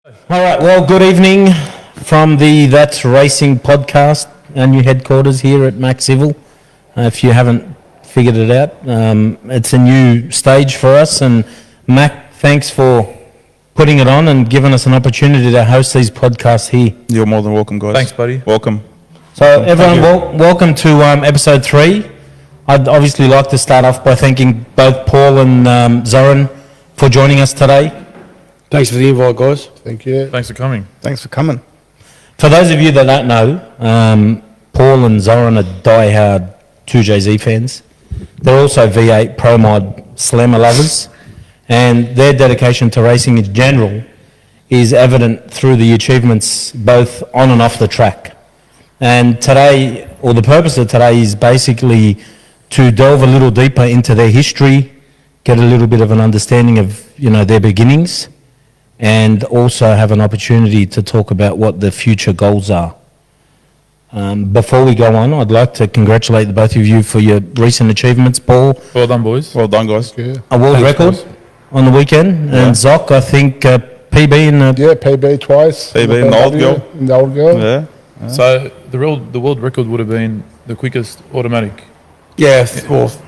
All right, well, good evening from the That's Racing podcast, our new headquarters here at Mac Civil. If you haven't figured it out, it's a new stage for us, and Mac, thanks for putting it on and giving us an opportunity to host these podcasts here. You're more than welcome, guys. Thanks, buddy. Welcome. So everyone, welcome to episode 3. I'd obviously like to start off by thanking both Paul and Zoran for joining us today. Thanks for the invite, guys. Thank you. Thanks for coming. Thanks for coming. For those of you that don't know, Paul and Zoran are diehard 2JZ fans. They're also V8 Pro Mod Slammer lovers, and their dedication to racing in general is evident through the achievements both on and off the track. And today, or the purpose of today, is basically to delve a little deeper into their history, get a little bit of an understanding of, their beginnings, and also have an opportunity to talk about what the future goals are. Before we go on, I'd like to congratulate the both of you for your recent achievements. Paul, Well done, boys. Well done, guys. a world record on the weekend, and Zoc, I think PB in the... Yeah, PB twice. PB in the old girl. In the old girl. Yeah. So the world record would have been the quickest automatic. Yeah,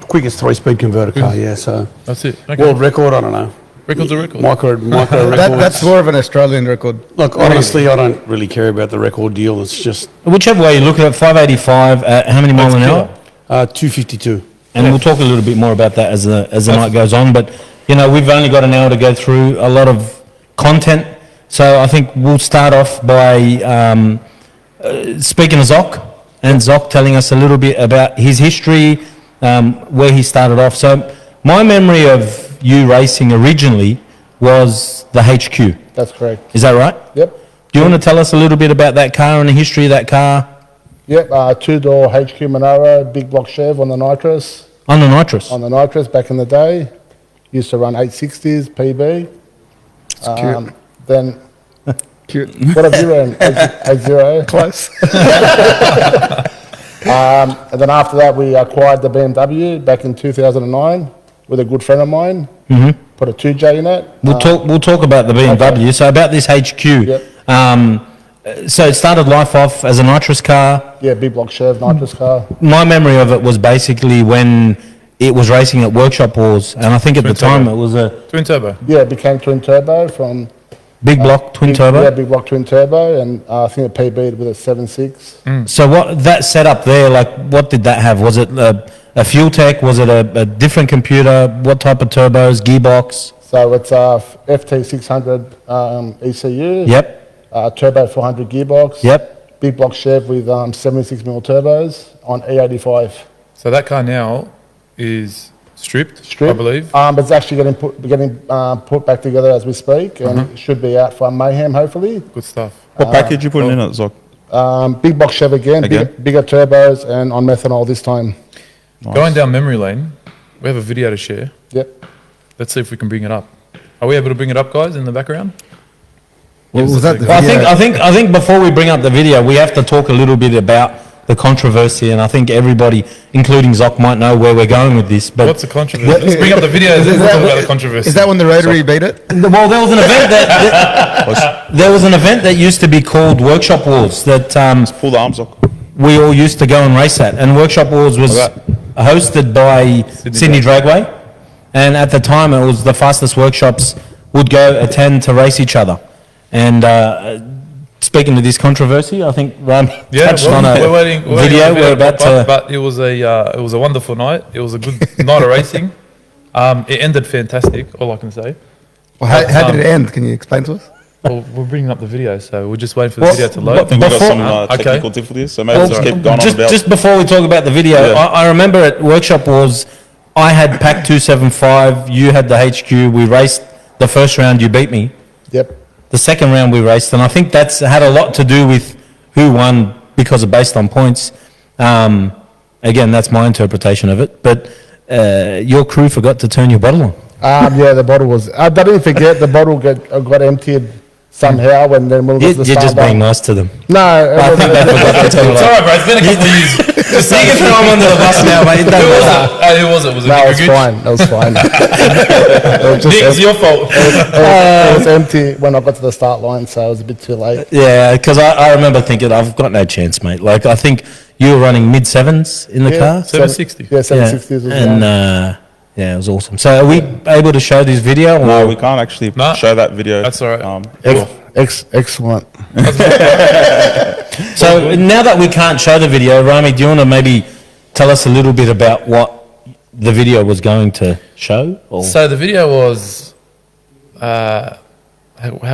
quickest 3-speed converter car, yeah, so. That's it. Okay. World record, I don't know. Record's a record. Micro records. That's more of an Australian record. Look, honestly, I don't really care about the record deal. It's just Whichever way you look at it, 585 at how many miles an hour? 252. And we'll talk a little bit more about that as the night goes on. But, we've only got an hour to go through a lot of content. So I think we'll start off by speaking to Zoc, and Zoc telling us a little bit about his history, where he started off. So my memory of you racing originally was the HQ. That's correct. Is that right? Yep. Do you want to tell us a little bit about that car and the history of that car? Yep, two-door HQ Monaro, big block Chev on the nitrous. On the nitrous? On the nitrous back in the day. Used to run 860s, PB. It's cute. Then, Cute. what have you ran? 80? Close. And then after that, we acquired the BMW back in 2009 with a good friend of mine. Mm-hmm. Put a 2J in it. We'll talk about the BMW. Okay. So about this HQ. Yep. So it started life off as a nitrous car. Yeah, big block Chev, nitrous car. My memory of it was basically when it was racing at Workshop Wars, and I think at the time it was a Twin turbo. Yeah, it became twin turbo from... big block twin turbo. Yeah, big block twin turbo, and I think it PB'd with a 7.6. So what that setup there, what did that have? Was it a fuel tech? Was it a different computer? What type of turbos? Gearbox? So it's a FT600 ECU. Yep. Turbo 400 gearbox. Yep. Big block Chev with 76mm turbos on E85. So that car now is stripped, I believe. But it's actually getting put back together as we speak, and it should be out for Mayhem, hopefully. Good stuff. What package you putting in it, Zoc? Big box Chev again. Bigger turbos, and on methanol this time. Nice. Going down memory lane, we have a video to share. Yep. Let's see if we can bring it up. Are we able to bring it up, guys, in the background? Well, was that the Well, video? I think before we bring up the video, we have to talk a little bit about the controversy, and I think everybody, including Zoc, might know where we're going with this. But What's the controversy? Let's bring up the video and then we'll talk about the controversy. Is that when the Rotary beat it? well, there was an event that used to be called Workshop Wars that Pull the arms, Zoc. we all used to go and race at, and Workshop Wars was hosted by Sydney Dragway, and at the time it was the fastest workshops would go attend to race each other. And speaking of this controversy, I think Ram touched on a video. We're about to. But it was a wonderful night. It was a good night of racing. It ended fantastic. All I can say. Well, how did it end? Can you explain to us? Well, we're bringing up the video, so we're just waiting for the video to I load. think we've got some Okay. technical difficulties, so maybe just keep going on about... Just before we talk about the video, Yeah. I remember at Workshop Wars, I had Pack 275, you had the HQ, we raced the first round, you beat me. Yep. The second round we raced, and I think that's had a lot to do with who won because of based on points. Again, that's my interpretation of it, but your crew forgot to turn your bottle on. Yeah, the bottle was... I didn't forget, the bottle got emptied somehow when they're moving to the You're just start being line. nice to them. No, I think they forgot to tell you It's that. all right, bro. It's been a couple of years. Just You can throw them under the bus now, mate. It Who don't was matter. it? Who was it? Was it no, Nick it's Grudge? fine. It was fine. It was just- Nick, it's your fault. it was empty when I got to the start line, so it was a bit too late. Yeah, because I remember thinking, I've got no chance, mate. Like, I think you were running mid-sevens in the car. 760. Yeah, 760s was And, yeah, it was awesome. So are we able to show this video? Or? No, we can't actually Nah. show that video. That's all right. Excellent. So now that we can't show the video, Rami, do you want to maybe tell us a little bit about what the video was going to show? Or? So the video was, how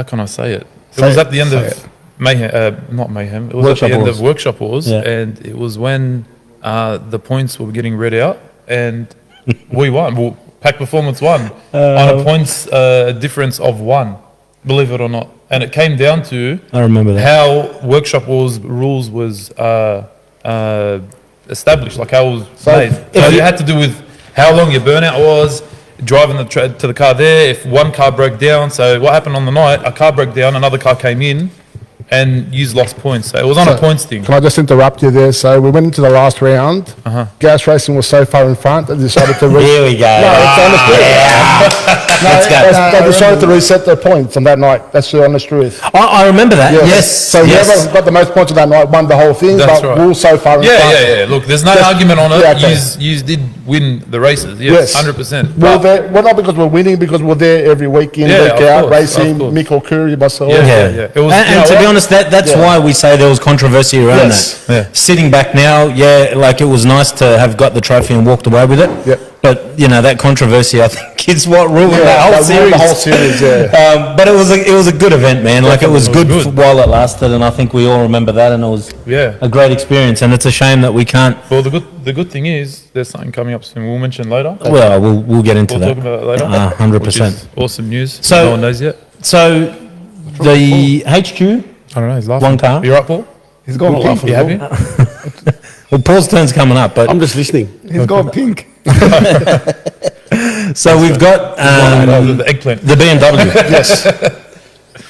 can I say it? It was at the end of Mayhem, not Mayhem. It was Workshop at the end Wars. of Workshop Wars, Yeah. and it was when the points were getting read out, and we won. Well, Pack Performance won on a points difference of 1, believe it or not. And it came down to I remember that. how Workshop Wars rules was established, like how it was made. So it had to do with how long your burnout was, driving to the car there, if one car broke down. So what happened on the night, a car broke down, another car came in, and you lost points. So it was on a points thing. Can I just interrupt you there? So we went into the last round. Gas Racing was so far in front, they decided to Here we go. No, it's honest truth. Let's go. They decided to reset their points on that night. That's the honest truth. I remember that. Yes. So yes. whoever got the most points on that night won the whole thing, That's but right. we were so far in front. Yeah. Look, there's no Just- argument on it. yeah, okay. You did win the races. Yes, Yes. 100%. Well, But- well, not because we're winning, because we're there every week in, Yeah, week of out, course, racing, of course. Mick O'Curry, myself. Yeah. It was, And, you know and to be what? honest, that's Yeah. why we say there was controversy around Yes. that. Yeah. Sitting back now, yeah, like it was nice to have got the trophy and walked away with it. Yep. But you know that controversy, I think, is what ruined Yeah, the whole that series. ruined the whole series, yeah. But it was a good event, man. Like it was Definitely, good, it was good. while it lasted, and I think we all remember that, and it was Yeah. a great experience. And it's a shame that we can't. Well, the good thing is there's something coming up soon. We'll mention later. Well, we'll get into We'll that. talk about it later. 100%. Which is awesome news. So- no one knows yet. So the HQ, I don't know. He's laughing. One car. You right, Paul? He's gone Not pink. laughing. You happy? well, Paul's turn's coming up, but I'm just listening. He's gone pink. so we've got The eggplant. the BMW. Yes.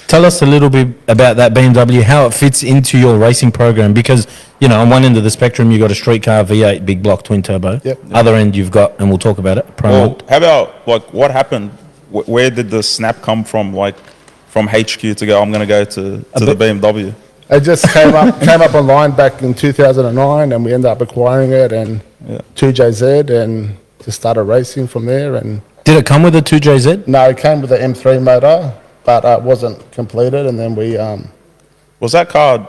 Tell us a little bit about that BMW, how it fits into your racing program, because, you know, on one end of the spectrum, you've got a street car V8 big block twin turbo. Yep. Other end, you've got, and we'll talk about it, Pro Well, Mode. how about, like, what happened? Where did the snap come from, like, from HQ to go, I'm going to go to the BMW? It just came up online back in 2009, and we ended up acquiring it and 2JZ, and just started racing from there. And Did it come with a 2JZ? no, it came with the M3 motor, but it wasn't completed. And then we Was that car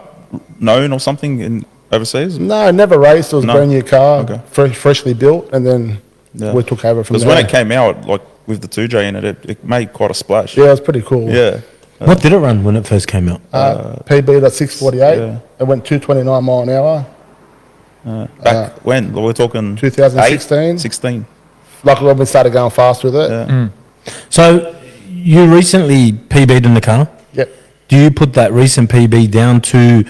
known or something in overseas? no, never raced. It was No. a brand new car, Okay. freshly built, and then Yeah. we took over from Because there. when it came out, like, with the 2J in it, it made quite a splash. Yeah, it was pretty cool. Yeah. What did it run when it first came out? PB at 648. Yeah. It went 229 mile an hour. Back when? We're talking 2016. 16. Like when we started going fast with it. Yeah. So you recently PB'd in the car. Yep. Do you put that recent PB down to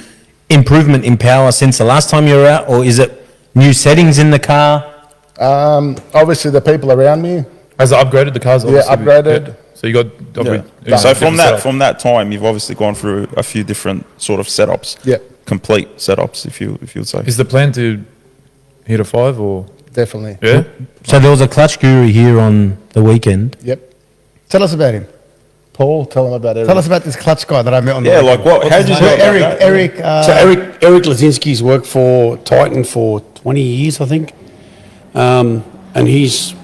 improvement in power since the last time you were out, or is it new settings in the car? Obviously, the people around me. Has it upgraded the cars? Yeah, obviously? upgraded. Yeah. So you got Yeah. So from different from that time, you've obviously gone through a few different sort of setups. Yep, Complete setups, if you would say. Is the plan to hit a 5 or? definitely. Yeah. So there was a clutch guru here on the weekend. Yep. Tell us about him. Paul, tell him about it. Tell us about this clutch guy that I met on the Yeah, way. like what? How did you his go name? about Eric, that? Eric, So Eric Lazinski's worked for Titan for 20 years, I think, and he's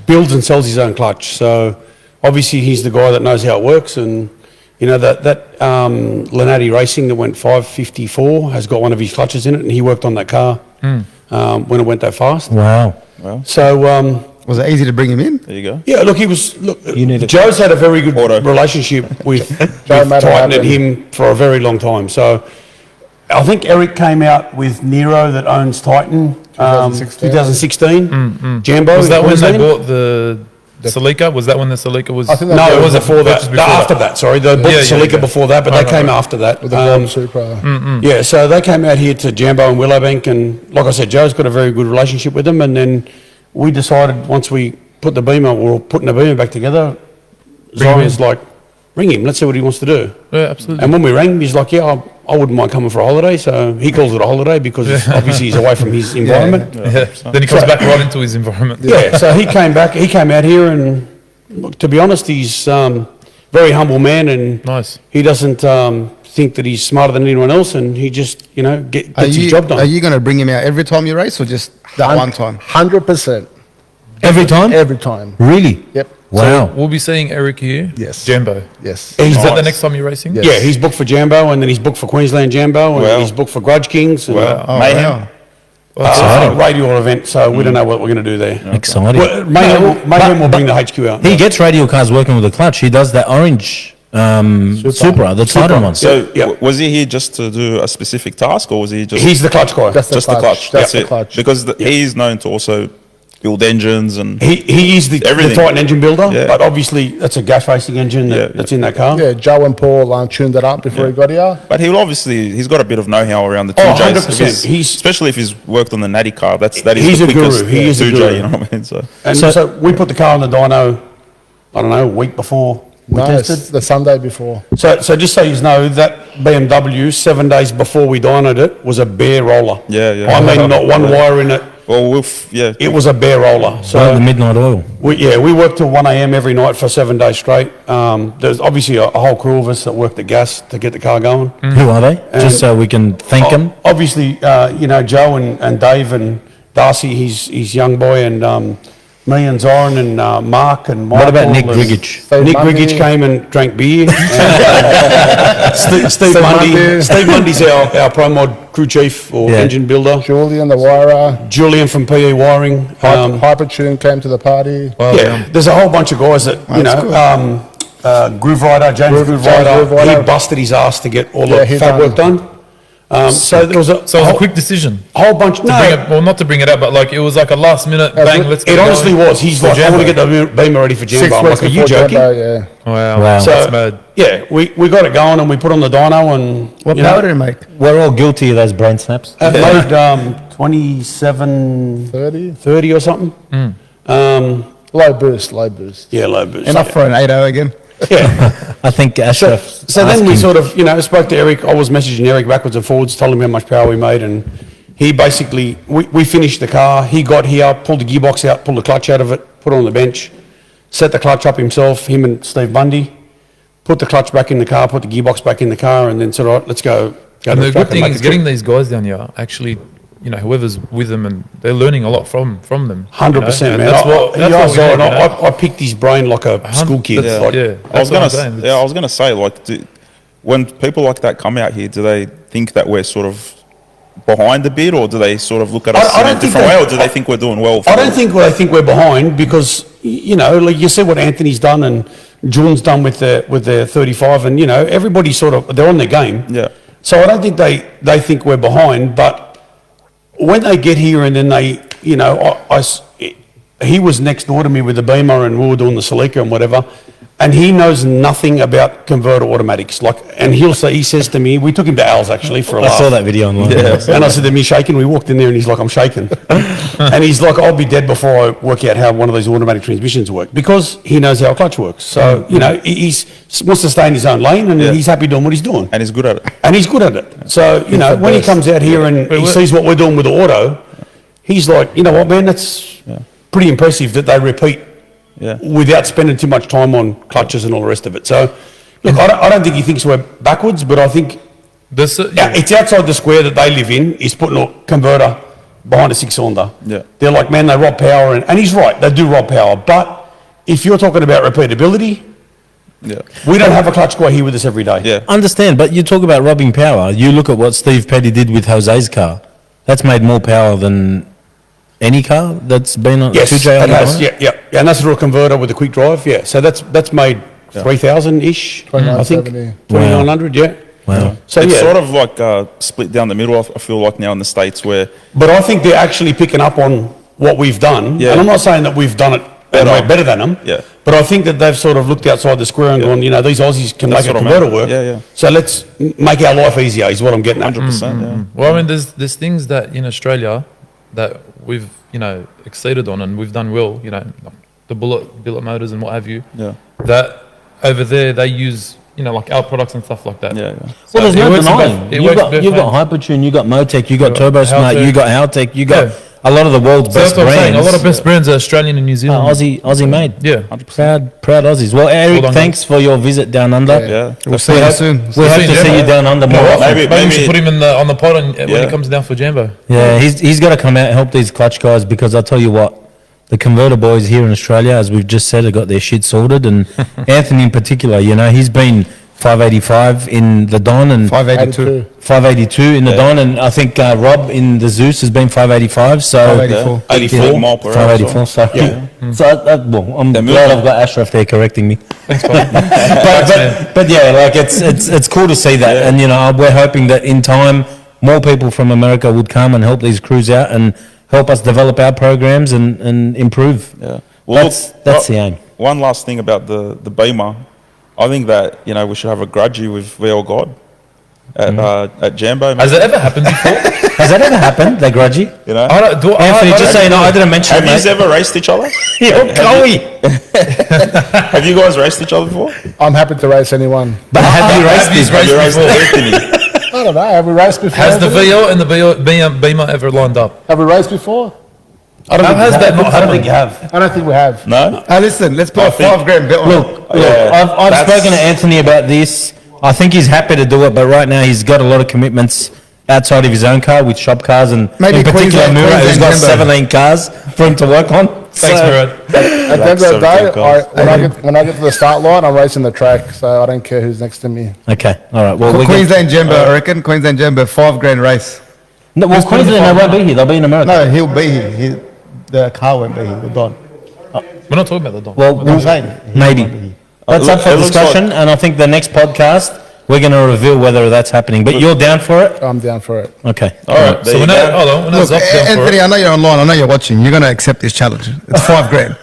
builds and sells his own clutch. So obviously he's the guy that knows how it works, and you know that Lenati Racing that went 554 has got one of his clutches in it, and he worked on that car when it went that fast. Wow. So was it easy to bring him in? There you go. yeah, look, he was. Look, need a- Joe's had a very good Auto. relationship with Joe made it Titan and happen. him for a very long time. So I think Eric came out with Nero that owns Titan 2016. Jambo. Was in that when they Queensland. bought the Celica? Was that when the Celica was? I think that No, it was before before that? that. Before After that. that, sorry. They bought Yeah, the yeah, Celica yeah. before that, but Right, they came right. after that. With the Grudge Supra. Yeah, so they came out here to Jambo and Willowbank, and like I said, Joe's got a very good relationship with them. And then we decided once we put the Beamer, we were putting the Beamer back together, Zoran's like, ring him. Let's see what he wants to do. Yeah, absolutely. And when we rang him, he's like, yeah, I wouldn't mind coming for a holiday. So he calls it a holiday because obviously he's away from his environment. Yeah. Then he comes back right into his environment. Yeah, so he came back. He came out here, and look, to be honest, he's very humble man, and Nice. he doesn't think that he's smarter than anyone else, and he just gets Are his you, job done. are you going to bring him out every time you race or just that one time? 100%. Every time? Every time. Really? Yep. Wow. We'll be seeing Eric here. Yes. Jambo. Yes. He's Is that the nice. next time you're racing? Yes. Yeah, he's booked for Jambo, and then he's booked for Queensland Jambo, and Wow. he's booked for Grudge Kings. And, Oh, Mayhem. wow. a radial event, so we don't know what we're going to do there. Exciting. Well, Mayhem will bring the HQ out. He gets radial cars working with the clutch. He does that orange Supra, the Titan one. So Yeah. was he here just to do a specific task, or was he just He's the clutch guy. Just just the clutch? Just That's the it. clutch. Because he's known to also build engines and He is the Everything. Titan engine builder, Yeah. but obviously that's a gas racing engine that's in that car. Yeah, Joe and Paul tuned it up before he got here. But he's got a bit of know-how around the 2Js. Oh, 100%. because- He's- especially if he's worked on the Natty car. That is He's the a guru. quickest He is a 2J, guru. you know what I mean? So And So- so we put the car on the dyno, I don't know, a week before we No, tested. it's the Sunday before. So just so you know, that BMW 7 days before we dynoed it was a bare roller. Yeah, yeah. I mean, not one wire in it. well, It was a bare roller. Like the So midnight oil. we worked till 1 a.m. every night for 7 days straight. There's obviously a whole crew of us that worked at gas to get the car going. Who are they? Just so we can thank them. Obviously, Joe and Dave and Darcy, his young boy, and me and Zoran and Mark and Michael. What about Nick and- Grigich? Steve Nick Mundy. Grigich came and drank beer. Steve Mundy. Mundy. Steve Mundy's our Pro Mod crew chief or Yeah. engine builder. Julian, the wirer. Julian from PE Wiring. Hypertune came to the party. Wow, Yeah, there's a whole bunch of guys that, Groove Rider, James Groove Rider, Groove Rider. he busted his ass to get all Yeah, the he fab done- work done. So there was a So it was a whole, quick decision. whole bunch. To bring it, well, not to bring it up, but like it was like a last minute bang. Let's get It honestly going. was. He's For like, I want to Jambo. get the beamer ready for 6 Jambo. I'm weeks like, are you before joking? Jumbo, yeah. Wow, Wow. So, that's mad. yeah, we got it going and we put on the dyno and What you know, power did it make? We're all guilty of those brain snaps. it made 27, 30 or something. Low boost, low boost. Yeah, low boost. Enough for an 8.0 again. Yeah. I think Ashraf. So then asked we him- sort of, spoke to Eric. I was messaging Eric backwards and forwards, told him how much power we made, and he basically, we finished the car. He got here, pulled the gearbox out, pulled the clutch out of it, put it on the bench, set the clutch up himself, him and Steve Bundy, put the clutch back in the car, put the gearbox back in the car, and then said, all right, let's go to And the the track good thing make is a trip. getting these guys down here actually, whoever's with them and they're learning a lot from them. 100%, And man. That's what we Zoran, need, I picked his brain like a school kid. That's- Like, yeah. I was what gonna, I'm saying. I was gonna say, like, when people like that come out here, do they think that we're sort of behind a bit, or do they sort of look at us I in don't a think different they- way, or do they think we're doing well? I don't think I think we're behind because like you see what Anthony's done and Julian's done with their 35, and everybody sort of they're on their game. Yeah. So I don't think they think we're behind, but when they get here and then they, he was next door to me with the Beamer and we were doing the Celica and whatever, and he knows nothing about converter automatics. And he says to me, we took him to Al's actually for a I laugh. saw that video online. And I said to him, "You shaking?" We walked in there and he's like, "I'm shaking." And he's like, "I'll be dead before I work out how one of these automatic transmissions work," because he knows how a clutch works. So, he wants to stay in his own lane and he's happy doing what he's doing. And he's good at it. And he's good at it. So, when he comes out here and he sees what we're doing with the auto, he's like, "You know what, man, that's pretty impressive that they repeat Yeah. without spending too much time on clutches and all the rest of it." So, look, I don't think he thinks we're backwards, but I think it's outside the square that they live in, is putting a converter behind a 6-cylinder. Yeah. They're like, man, they rob power. And he's right, they do rob power. But if you're talking about repeatability, Yeah. we don't have a clutch guy here with us every day. Yeah. Understand, but you talk about robbing power. You look at what Steve Petty did with Jose's car. That's made more power than any car that's been on Yes, 2J it on the has. dyno? Yeah. And that's through a converter with a quick drive. Yeah. So that's made 3,000-ish, I think. 2970. 2,900, yeah. Wow. So, It's yeah. sort of like split down the middle, I feel like now in the States where, But I think they're actually picking up on what we've done. Yeah. And I'm not saying that we've done it better than them. Yeah. But I think that they've sort of looked outside the square and gone, these Aussies can That's make a what I converter meant. work. Yeah, yeah. So let's make our life easier is what I'm getting at. 100%, yeah. Well, I mean, there's things that in Australia that we've exceeded on and we've done well. The billet motors and what have you. Yeah. That over there they use, like our products and stuff like that. Yeah, yeah. So Well, there's it no works in denying. both- it You've works got, both you've got ways. Hypertune, you've got Motec, you've got Turbo Smart, Haltech. you've got Haltech, you've got Yeah. a lot of the world's So best that's what I'm saying. brands. A lot of best brands are Australian and New Zealand. Aussie made. Yeah. Proud Aussies. Well, Eric, Well done, thanks for your visit down under. Yeah. We'll see you soon. We hope see to you see down you down under more Yeah, often. maybe we should put him on the pod when Yeah. he comes down for Jambo. Yeah, he's got to come out and help these clutch guys because I'll tell you what, the converter boys here in Australia, as we've just said, have got their shit sorted. And Anthony in particular, he's been 585 in the Don and 582. 582 in the Don, and I think Rob in the Zeus has been 585. So 584. 84 mile per hour. 584. So well, I'm They're glad moving. I've got Ashraf there correcting me. Thanks, Bob. But yeah, like it's cool to see that, and we're hoping that in time more people from America would come and help these crews out and help us develop our programs and improve. Yeah. Well, That's the aim. One last thing about the Beamer. I think that, we should have a grudge with VL God at Jambo. Has it ever happened before? Has that ever happened? They grudgy? Anthony, just so you know, I didn't mention Have it, you mate. ever raced each other? Yo, Chloe. Have you guys raced each other before? I'm happy to race anyone. But have you raced Have you this? Have you raced before? Anthony? I don't know. Have we raced before? Has the VL and the Beamer ever lined up? Have we raced before? How has that not I don't think happened? you have. I don't think we have. No? Listen, let's put I a think- $5,000 bet on it. Look, Yeah, I've that's- spoken to Anthony about this. I think he's happy to do it, but right now he's got a lot of commitments outside of his own car with shop cars and Maybe in particular Queensland- Murray, who's got Queensland 17 cars for him to work on. Thanks, Murad. At the end of the 17 day, cars. when I get to the start line, I'm racing the track, so I don't care who's next to me. Okay, all right. Well, Queensland Jumbo, I reckon. Queensland Jumbo, $5,000 race. No, well, Queensland, they won't be here. They'll be in America. No, he'll be here. The car won't be here. We're done. We're not talking about the dog. Well, I'm saying, he maybe. won't be here. That's up for It looks discussion, and I think the next podcast we're going to reveal whether that's happening. But you're down for it? I'm down for it. Okay. All right. So we're not, hold on, we're not Look, up down for Anthony, it. I know you're online. I know you're watching. You're going to accept this challenge. It's $5,000.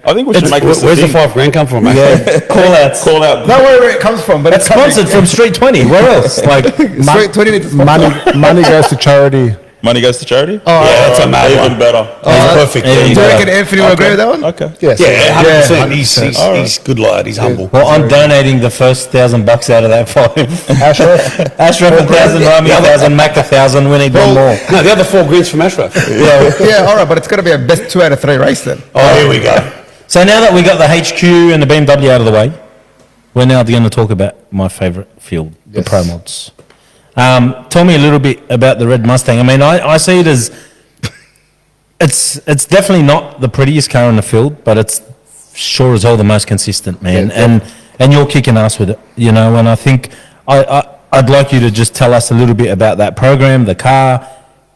I think we should make this a Where's the thing. $5,000 come from, mate? Yeah, call outs. Call out. Not where it comes from, but It's sponsored from Street 20. Where else? Like, Straight 20 needs to sponsor. Money goes to charity. Money goes to charity? Yeah, that's a mad Even one. better. He's perfect. there you Do you go. reckon Anthony will agree with that one? Okay. Yes. Yeah, 100%. Yeah, He's good lad. He's humble. well, I'm donating the first $1,000 out of that five. Ashraf. Ashraf 1,000, Rami 1,000, Mac 1,000. We need one more. No, the other $4,000 from Ashraf. Yeah, all right, but it's got to be a best 2 out of 3 race then. Oh, here we go. So now that we got the HQ and the BMW out of the way, we're now going to talk about my favourite field, the Pro Mods. Tell me a little bit about the red Mustang. I mean, I see it as it's definitely not the prettiest car in the field, but it's sure as hell the most consistent, man. Yeah, And you're kicking ass with it, And I think I'd like you to just tell us a little bit about that program, the car,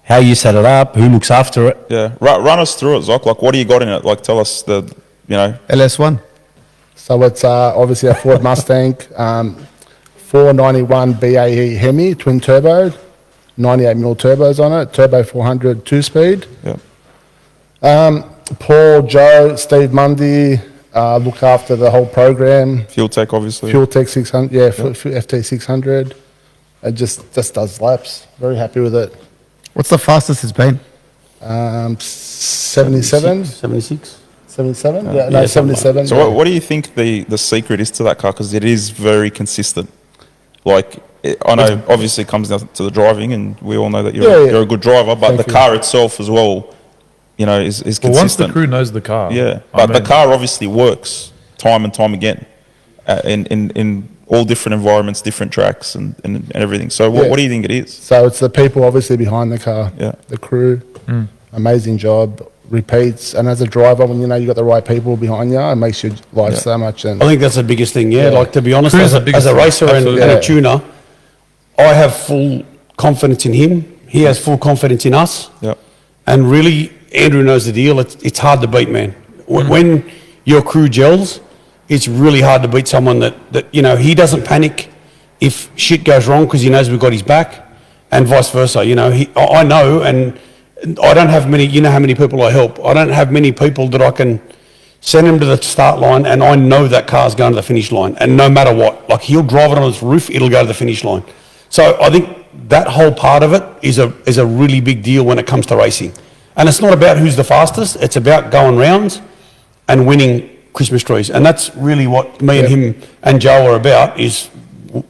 how you set it up, who looks after it. Yeah. Run us through it, Zoc. Like, what do you got in it? Like, tell us LS1. So it's obviously a Ford Mustang, 491 BAE Hemi, twin turbo, 98mm turbos on it, turbo 400 2-speed. Yeah. Paul, Joe, Steve Mundy look after the whole program. Fuel Tech, obviously. Fuel Tech 600, yeah, FT 600. It just does laps. Very happy with it. What's the fastest it's been? 77? 76. 77? Yeah, Yeah, no, something 77. So, what do you think the secret is to that car? Because it is very consistent. Like, I know, obviously, it comes down to the driving, and we all know that you're a good driver, but Thank the you. car itself as well, is consistent. Well, once the crew knows the car. Yeah, I but the mean, car obviously works time and time again in all different environments, different tracks, and everything. So, Yeah. what do you think it is? So it's the people obviously behind the car, Yeah. the crew, amazing job, repeats. And as a driver, when you know you got the right people behind you, it makes your life Yeah. so much. And I think that's the biggest thing, yeah. Yeah. Like, to be honest, Crew's as the a biggest thing, racer and absolutely. a Yeah. tuner, I have full confidence in him. He has full confidence in us. Yeah, And really, Andrew knows the deal. It's hard to beat, man. When your crew gels, it's really hard to beat someone that he doesn't panic if shit goes wrong because he knows we've got his back, and vice versa. I know, and I don't have many. You know how many people I help. I don't have many people that I can send him to the start line, and I know that car's going to the finish line. And no matter what, like, he'll drive it on his roof, it'll go to the finish line. So I think that whole part of it is a really big deal when it comes to racing. And it's not about who's the fastest. It's about going rounds and winning Christmas trees, and that's really what me and him and Joe are about. Is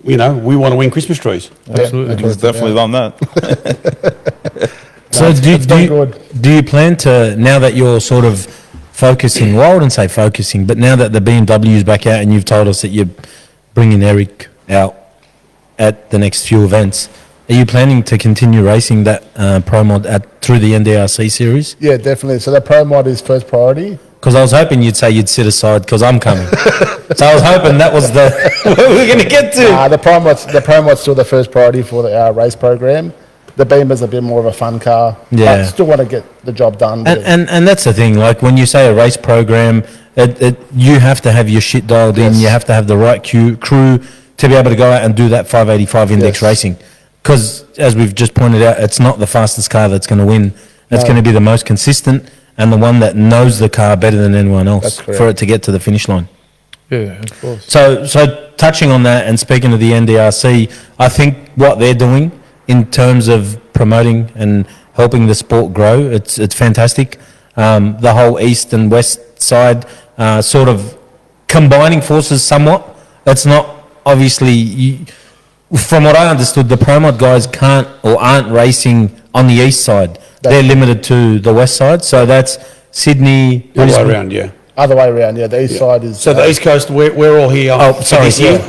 we want to win Christmas trees. Absolutely. He's definitely done that. So it's been good. do you plan to, now that you're sort of focusing, well, I wouldn't say focusing, but now that the BMW's back out and you've told us that you're bringing Eric out at the next few events, are you planning to continue racing that Pro Mod through the NDRC series? Yeah, definitely. So the Pro Mod is first priority. Because I was hoping you'd say you'd sit aside because I'm coming. So I was hoping that was what we were going to get to. The Pro Mod's still the first priority for the race program. The Beamer's a bit more of a fun car. Yeah. But still want to get the job done. And that's the thing, like when you say a race program, you have to have your shit dialed in, Yes. you have to have the right crew to be able to go out and do that 585 index Yes. racing. Because as we've just pointed out, it's not the fastest car that's going to win. It's going to be the most consistent and the one that knows the car better than anyone else That's correct. for it to get to the finish line. Yeah, of course. So touching on that and speaking of the NDRC, I think what they're doing in terms of promoting and helping the sport grow, it's fantastic. The whole east and west side sort of combining forces somewhat. It's not obviously, from what I understood, the Pro Mod guys can't or aren't racing on the east side. They're limited to the west side. So that's Sydney, Other way Brisbane. around, yeah. Other way around, yeah. The east side is... So the East Coast, we're all here. Oh, sorry, this year.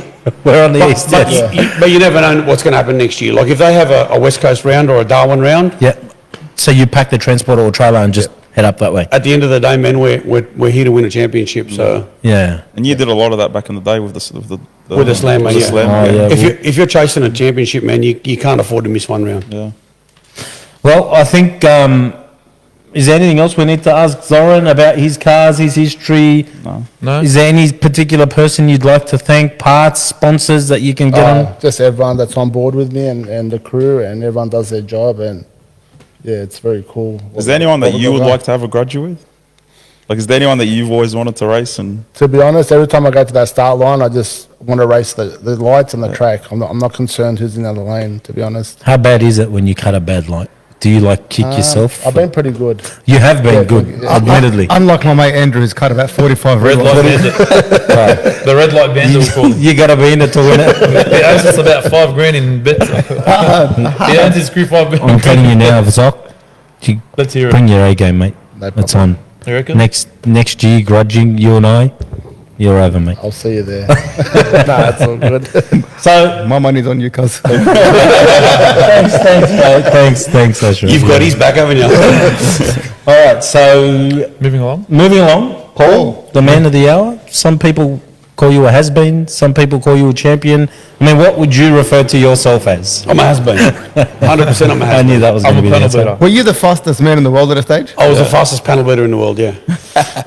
we're on the east. But, Yes. but you never know what's going to happen next year. Like if they have a West Coast round or a Darwin round, Yeah. So you pack the transporter or trailer and just head up that way. at the end of the day, man, we're here to win a championship. So Yeah. And you did a lot of that back in the day with the with the slam, with mate, the yeah. slam, Oh, yeah. If you're chasing a championship, man, you can't afford to miss one round. yeah. Well, I think, is there anything else we need to ask Zoran about his cars, his history? No? Is there any particular person you'd like to thank, parts, sponsors that you can get on? just everyone that's on board with me and the crew, and everyone does their job, and yeah, it's very cool. Is there anyone that you would like to have a grudge with? Like, is there anyone that you've always wanted to race? And To be honest, every time I go to that start line, I just want to race the lights and the track. I'm not concerned who's in the other lane, to be honest. How bad is it when you cut a bad light? Do you like kick yourself? I've been pretty good. You have been Yeah, good, yeah. admittedly. Unlike my mate Andrew, who's cut about 45 Red red light lights. bandit. The red light bandit, we call him. You got to be in it to win it. He owes us about $5,000 in bets. He owns his crew $5,000. I'm telling you now, Zoc, you Let's hear it. bring your A game, mate. No It's problem. on. You reckon? Next year, grudging you and I, you're over, mate. I'll see you there. Nah, it's all good. So My money's on you, cuz. thanks, Asher. You've got his back, haven't you? All right, so Moving along. moving along, Paul, the man of the hour. Some people call you a has-been. Some people call you a champion. I mean, what would you refer to yourself as? I'm a has-been. 100% I'm a I has-been. knew that was going I'm to a be the panel answer. beater. Were you the fastest man in the world at a stage? I was the fastest panel beater in the world, yeah.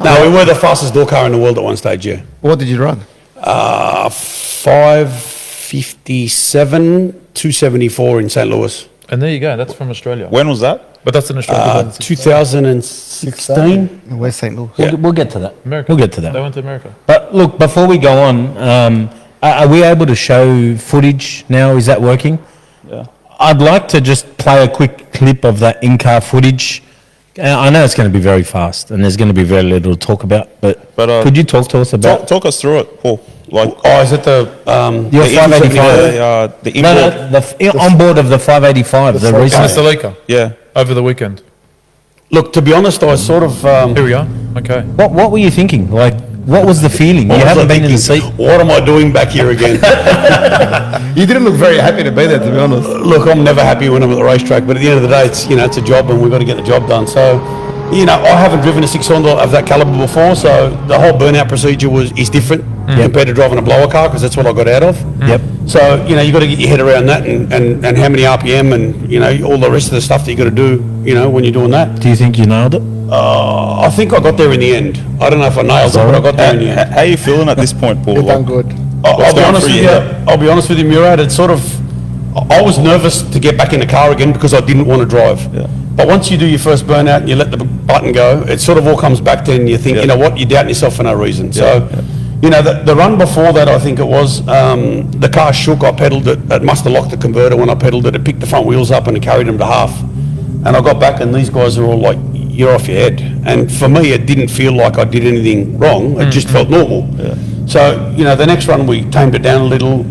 No, we were the fastest door car in the world at one stage, yeah. What did you run? 557, 274 in St. Louis. And there you go. That's from Australia. when was that? But that's in Australia. 2016. Where's St. Louis? We'll get to that. America. We'll get to They that. went to America. But look, before we go on, are we able to show footage now? Is that working? Yeah. I'd like to just play a quick clip of that in-car footage. I know it's going to be very fast, and there's going to be very little to talk about. But could you talk to us about Talk us through it, Paul. Like, Oh, is it the... your the 585? the No, inboard. no, on board of the 585, the In recent. Stalika Yeah. over the weekend. Look, to be honest, I was sort of... Here we go. Okay. What were you thinking? Like, what was the feeling? You haven't been in the seat. What am I doing back here again? You didn't look very happy to be there, to be honest. Look, I'm never happy when I'm at the racetrack, but at the end of the day, it's it's a job, and we've got to get the job done. So, I haven't driven a six-cylinder of that caliber before, so the whole burnout procedure is different compared to driving a blower car, because that's what I got out of. Yep. So, you got to get your head around that, and how many RPM, and all the rest of the stuff that you got to do, when you're doing that. Do you think you nailed it? I think I got there in the end. I don't know if I nailed it, but I got there in the end. How are you feeling at this point, Paul? You've done Like, good. I'll be going honest for with you? you. I'll be honest with you, Murad. It's sort of. I was nervous to get back in the car again because I didn't want to drive. Yeah. But once you do your first burnout and you let the button go, it sort of all comes back to, and you think, Yeah. you know what, you're doubting yourself for no reason. So, Yeah. the run before that, I think it was, the car shook. I pedalled it. It must have locked the converter when I pedalled it. It picked the front wheels up and it carried them to half. And I got back, and these guys are all like, you're off your head. And for me, it didn't feel like I did anything wrong. It just felt normal. So, you know, the next run we tamed it down a little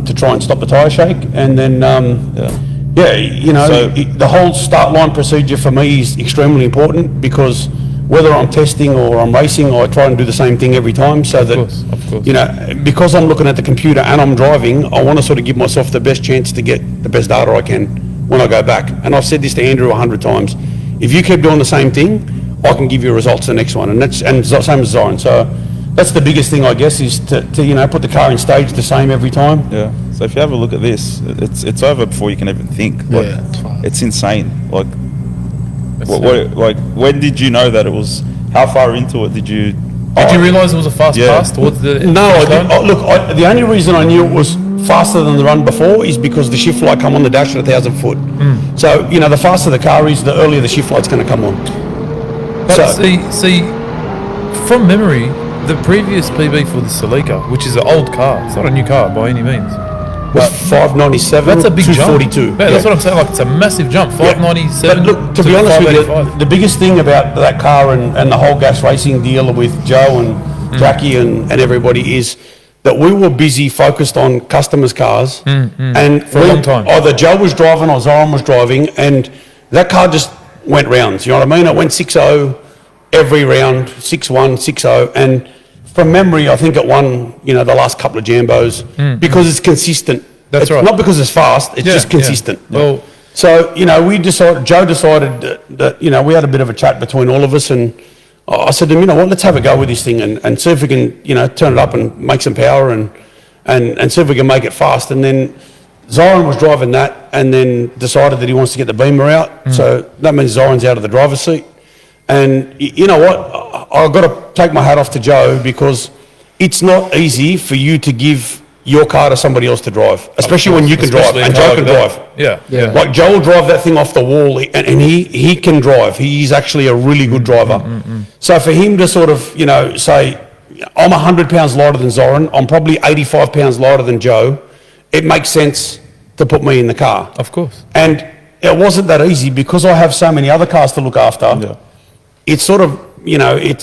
to try and stop the tyre shake. And then, you know, So- the whole start line procedure for me is extremely important because whether I'm testing or I'm racing, I try and do the same thing every time so that, of course. you know, because I'm looking at the computer and I'm driving, I want to sort of give myself the best chance to get the best data I can when I go back. And I've said this to Andrew 100 times. If you keep doing the same thing, I can give you results the next one. And same as Zoran. So that's the biggest thing, I guess, is to you know, put the car in stage the same every time. Yeah. So if you have a look at this, it's over before you can even think. Like, it's insane. Like, like, when did you know that it was? How far into it did you? Did you realise it was a fast Yeah. pass towards the No, finish line? look, the only reason I knew it was faster than the run before is because the shift light come on the dash at 1,000 foot. So, you know, the faster the car is, the earlier the shift light's going to come on. But So- see, from memory, the previous PB for the Celica, which is an old car, it's not a new car by any means. Was 597 That's a big jump. 242. Yeah, that's what I'm saying. Like, it's a massive jump. 597. But look, to be honest with you, 585. the biggest thing about that car and the whole gas racing deal with Joe and Jackie and everybody is that we were busy focused on customers' cars. And For a long time. Either Joe was driving or Zoran was driving, and that car just went rounds. You know what I mean? It went 6-0 every round, 6-1, 6-0. And from memory, I think it won, you know, the last couple of Jambos because it's consistent. That's It's right. Not because it's fast, it's Yeah, just consistent. yeah. Well, So, you know, Joe decided that, you know, we had a bit of a chat between all of us, and I said to him, you know what, let's have a go with this thing and see if we can, you know, turn it up and make some power and see if we can make it fast. And then Zoran was driving that and then decided that he wants to get the Beamer out. So that means Zoran's out of the driver's seat. And you know what, I've got to take my hat off to Joe because it's not easy for you to give your car to somebody else to drive, especially when you can drive especially and a car Joe can like drive. that. Yeah. Like Joe will drive that thing off the wall, and he can drive. He's actually a really good driver. So for him to sort of, you know, say, I'm 100 pounds lighter than Zoran, I'm probably 85 pounds lighter than Joe, it makes sense to put me in the car. Of course. And it wasn't that easy because I have so many other cars to look after. Yeah. It's sort of, you know, it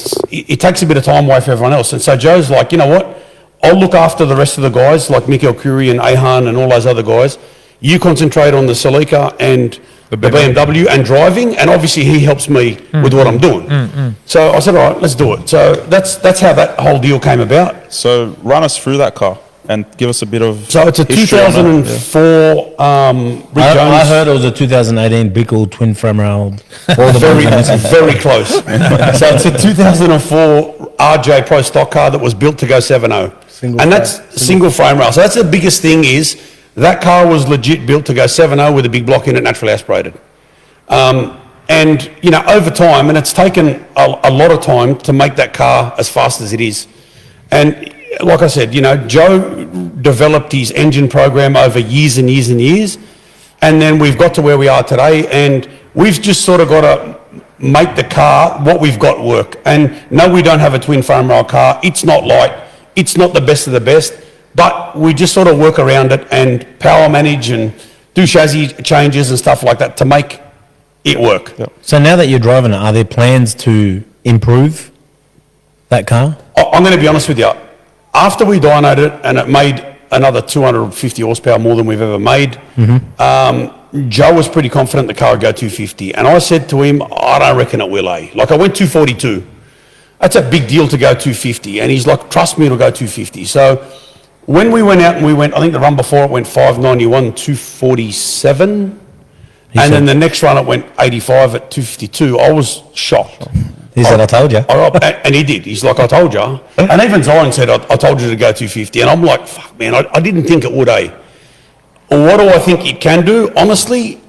takes a bit of time away from everyone else. And so Joe's like, you know what? I'll look after the rest of the guys like Mikel Curie and Ahan and all those other guys. You concentrate on the Celica and the BMW and driving, and obviously he helps me with what I'm doing. So I said, all right, let's do it. So that's how that whole deal came about. So run us through that car and give us a bit of. So it's a history on that, 2004 Rick I Jones. heard it was a 2018 Bickle twin frame rail. All the Very, buttons are missing. very close. So it's a 2004 RJ Pro stock car that was built to go 7.0. And that's single frame rail. So that's the biggest thing is that car was legit built to go 7.0 with a big block in it, naturally aspirated. And, you know, over time, and it's taken a lot of time to make that car as fast as it is. And like I said, you know, Joe developed his engine program over years and years and years. And then we've got to where we are today, and we've just sort of got to make the car, what we've got, work. And no, we don't have a twin frame rail car. It's not light. It's not the best of the best, but we just sort of work around it and power manage and do chassis changes and stuff like that to make it work. So now that you're driving it, are there plans to improve that car? I'm going to be honest with you. After we dynoed it and it made another 250 horsepower more than we've ever made, Joe was pretty confident the car would go 250. And I said to him, I don't reckon it will, eh? Like I went 242. That's a big deal to go 250. And he's like, trust me, it'll go 250. So when we went out and I think the run before it went 591, 247. And then the next run it went 85 at 252. I was shocked. He said, I told you. And he did. He's like, I told you. And even Zoran said, I told you to go 250. And I'm like, fuck, man, I didn't think it would, eh? What do I think it can do? Honestly,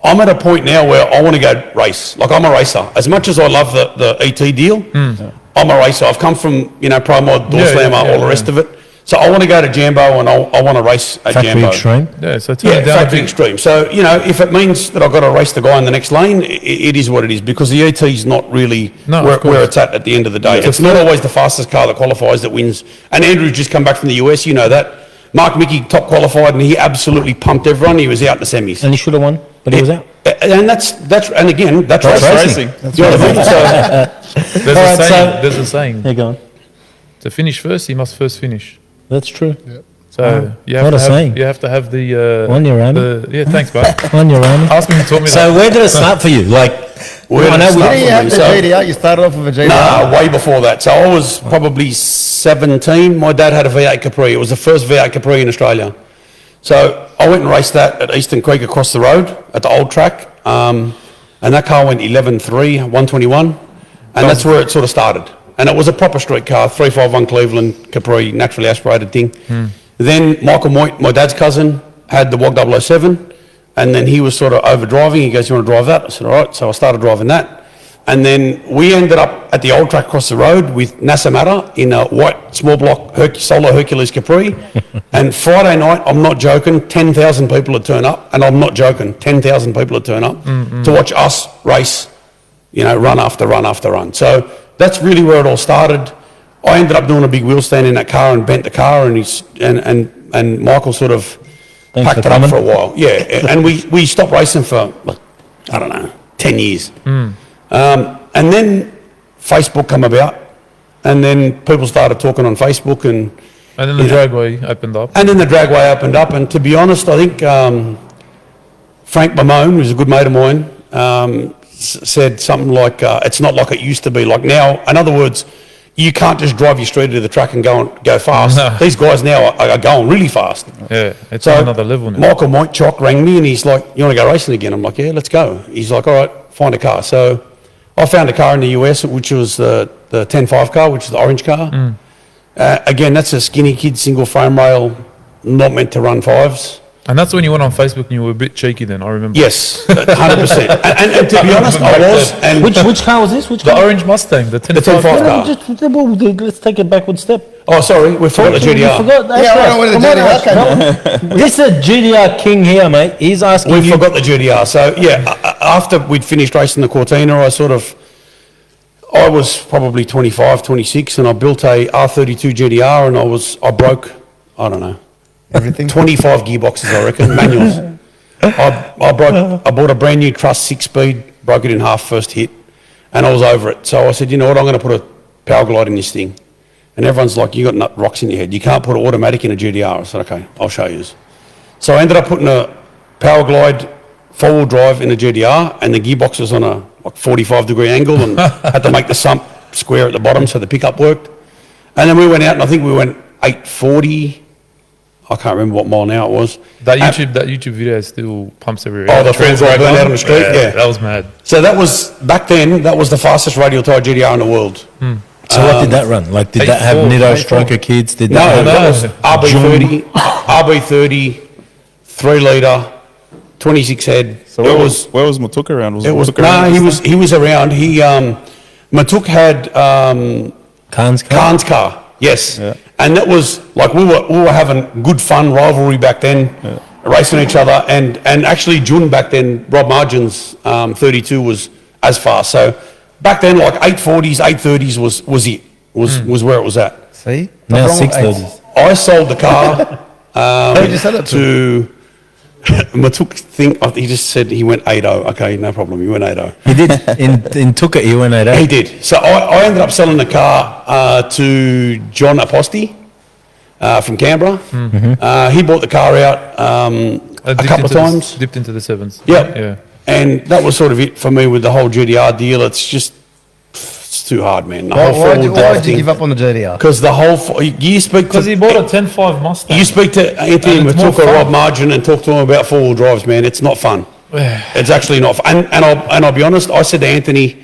I'm at a point now where I want to go race. Like, I'm a racer. As much as I love the ET deal, I'm a racer. I've come from, you know, Pro Mod, Door Slammer, all the rest of it. So I want to go to Jambo and I want to race at Factory Jambo. Extreme? Yeah, so turn Yeah, it down a factory bit. extreme. So, you know, if it means that I've got to race the guy in the next lane, it is what it is, because the ET's not really No, of where course. it's at the end of the day. It's not always the fastest car that qualifies that wins. And Andrew's just come back from the US, you know that. Mark Mickey top qualified and he absolutely pumped everyone. He was out in the semis. And he should have won, but he was out. and that's again that's racing. racing. You know what I mean? So, There's All a right, saying. so- There's a saying. Yeah, go on. To finish first, you must first finish. That's true. So you have What to a have, saying. you have to have the. On your own. Yeah, thanks, bud. On your own. Ask me who taught me So that. where did it start for you? Like, where I did know it we- start Didn't you for have me? the So- GDR? You started off with a GDR? Nah, way before that. So I was probably 17. My dad had a V8 Capri. It was the first V8 Capri in Australia. So I went and raced that at Eastern Creek across the road at the old track. And that car went 11.3, 121. And that's where it sort of started. And it was a proper street car, 351 Cleveland Capri, naturally aspirated thing. Then Michael Moyt, my dad's cousin, had the WOG 007. And then he was sort of over driving. He goes, "You want to drive that?" I said, "All right." So I started driving that. And then we ended up at the old track across the road with NASA Matter in a white small block Solar Hercules Capri. And Friday night, I'm not joking, 10,000 people would turn up. And I'm not joking, 10,000 people would turn up to watch us race, you know, run after run after run. So that's really where it all started. I ended up doing a big wheel stand in that car and bent the car, and Michael sort of Thanks packed for it up coming. for a while. Yeah, and we stopped racing for, like, I don't know, 10 years. And then Facebook come about, and then people started talking on Facebook, and And then the dragway opened up. then the dragway opened up. And to be honest, I think Frank Mamone, who's a good mate of mine, said something like, "It's not like it used to be. Like now, in other words, you can't just drive your street to the track and go fast. No. These guys now are going really fast." Yeah, it's So on another level now. Michael Moitchock rang me and he's like, "You want to go racing again?" I'm like, "Yeah, let's go." He's like, "All right, find a car." So I found a car in the US, which was the 10.5 car, which is the orange car. Again, that's a skinny kid, single frame rail, not meant to run fives. And that's when you went on Facebook and you were a bit cheeky then, I remember. Yes, 100%. And to be honest, I was. And Which car was this? Which The car? orange Mustang, the 10.5. The 10.5 No, car. let's take a backward step. Oh, sorry, we forgot the You GDR. forgot that. Yeah, I don't know where the Come on, GDR Ash, came come on. This is a GDR king here, mate. He's asking We you. forgot the GDR. So, yeah, after we'd finished racing the Cortina, I was probably 25, 26, and I built a R32 GDR, and I broke, I don't know, Everything. 25 gearboxes, I reckon, manuals. I bought a brand new Trust 6-speed, broke it in half first hit, and I was over it. So I said, you know what, I'm going to put a power glide in this thing. And everyone's like, you got rocks in your head. You can't put an automatic in a GDR. I said, okay, I'll show you. So I ended up putting a power glide four-wheel drive in a GDR, and the gearbox was on a 45-degree angle, and had to make the sump square at the bottom so the pickup worked. And then we went out, and I think we went 840. I can't remember what mile an hour it was. That YouTube video still pumps everywhere. Oh, the Trans full Road burn out one? on the street? Yeah. That was mad. So that was, back then, that was the fastest radial tie GDR in the world. So what did that run? Like, did that have 8.4, Nitto 8.4. stroker kids? Did No, that that was have RB30, 3 litre, 26 head. So where was Mutuk around? It was, Mutuk around no, this he was around. Matuk had Khan's car? Khan's car, yes. Yeah. And that was, like, we were having good fun rivalry back then, racing each other. And actually, Jun back then, Rob Margin's 32 was as fast. So back then, like 840s, 830s was it, was where it was at. See? Now What's wrong with 630s. I sold the car Who did you sell it to Matuk. He just said he went 8-0. Okay, no problem. He went 8-0. He did. In Tuka, he went 8 He did. So I ended up selling the car to John Aposti from Canberra. He bought the car out a couple of times. Dipped into the sevens. Yep. Yeah. And that was sort of it for me with the whole GDR deal. It's too hard, man. The Why, whole why, four-wheel why drive did you thing. give up on the GDR? Because the whole you speak Because he to bought a 10.5 Mustang. you speak to Anthony And it's more Matuk or fun. Rob Margin and talk to him about four-wheel drives, man. It's not fun. It's actually not fun. And I'll be honest. I said to Anthony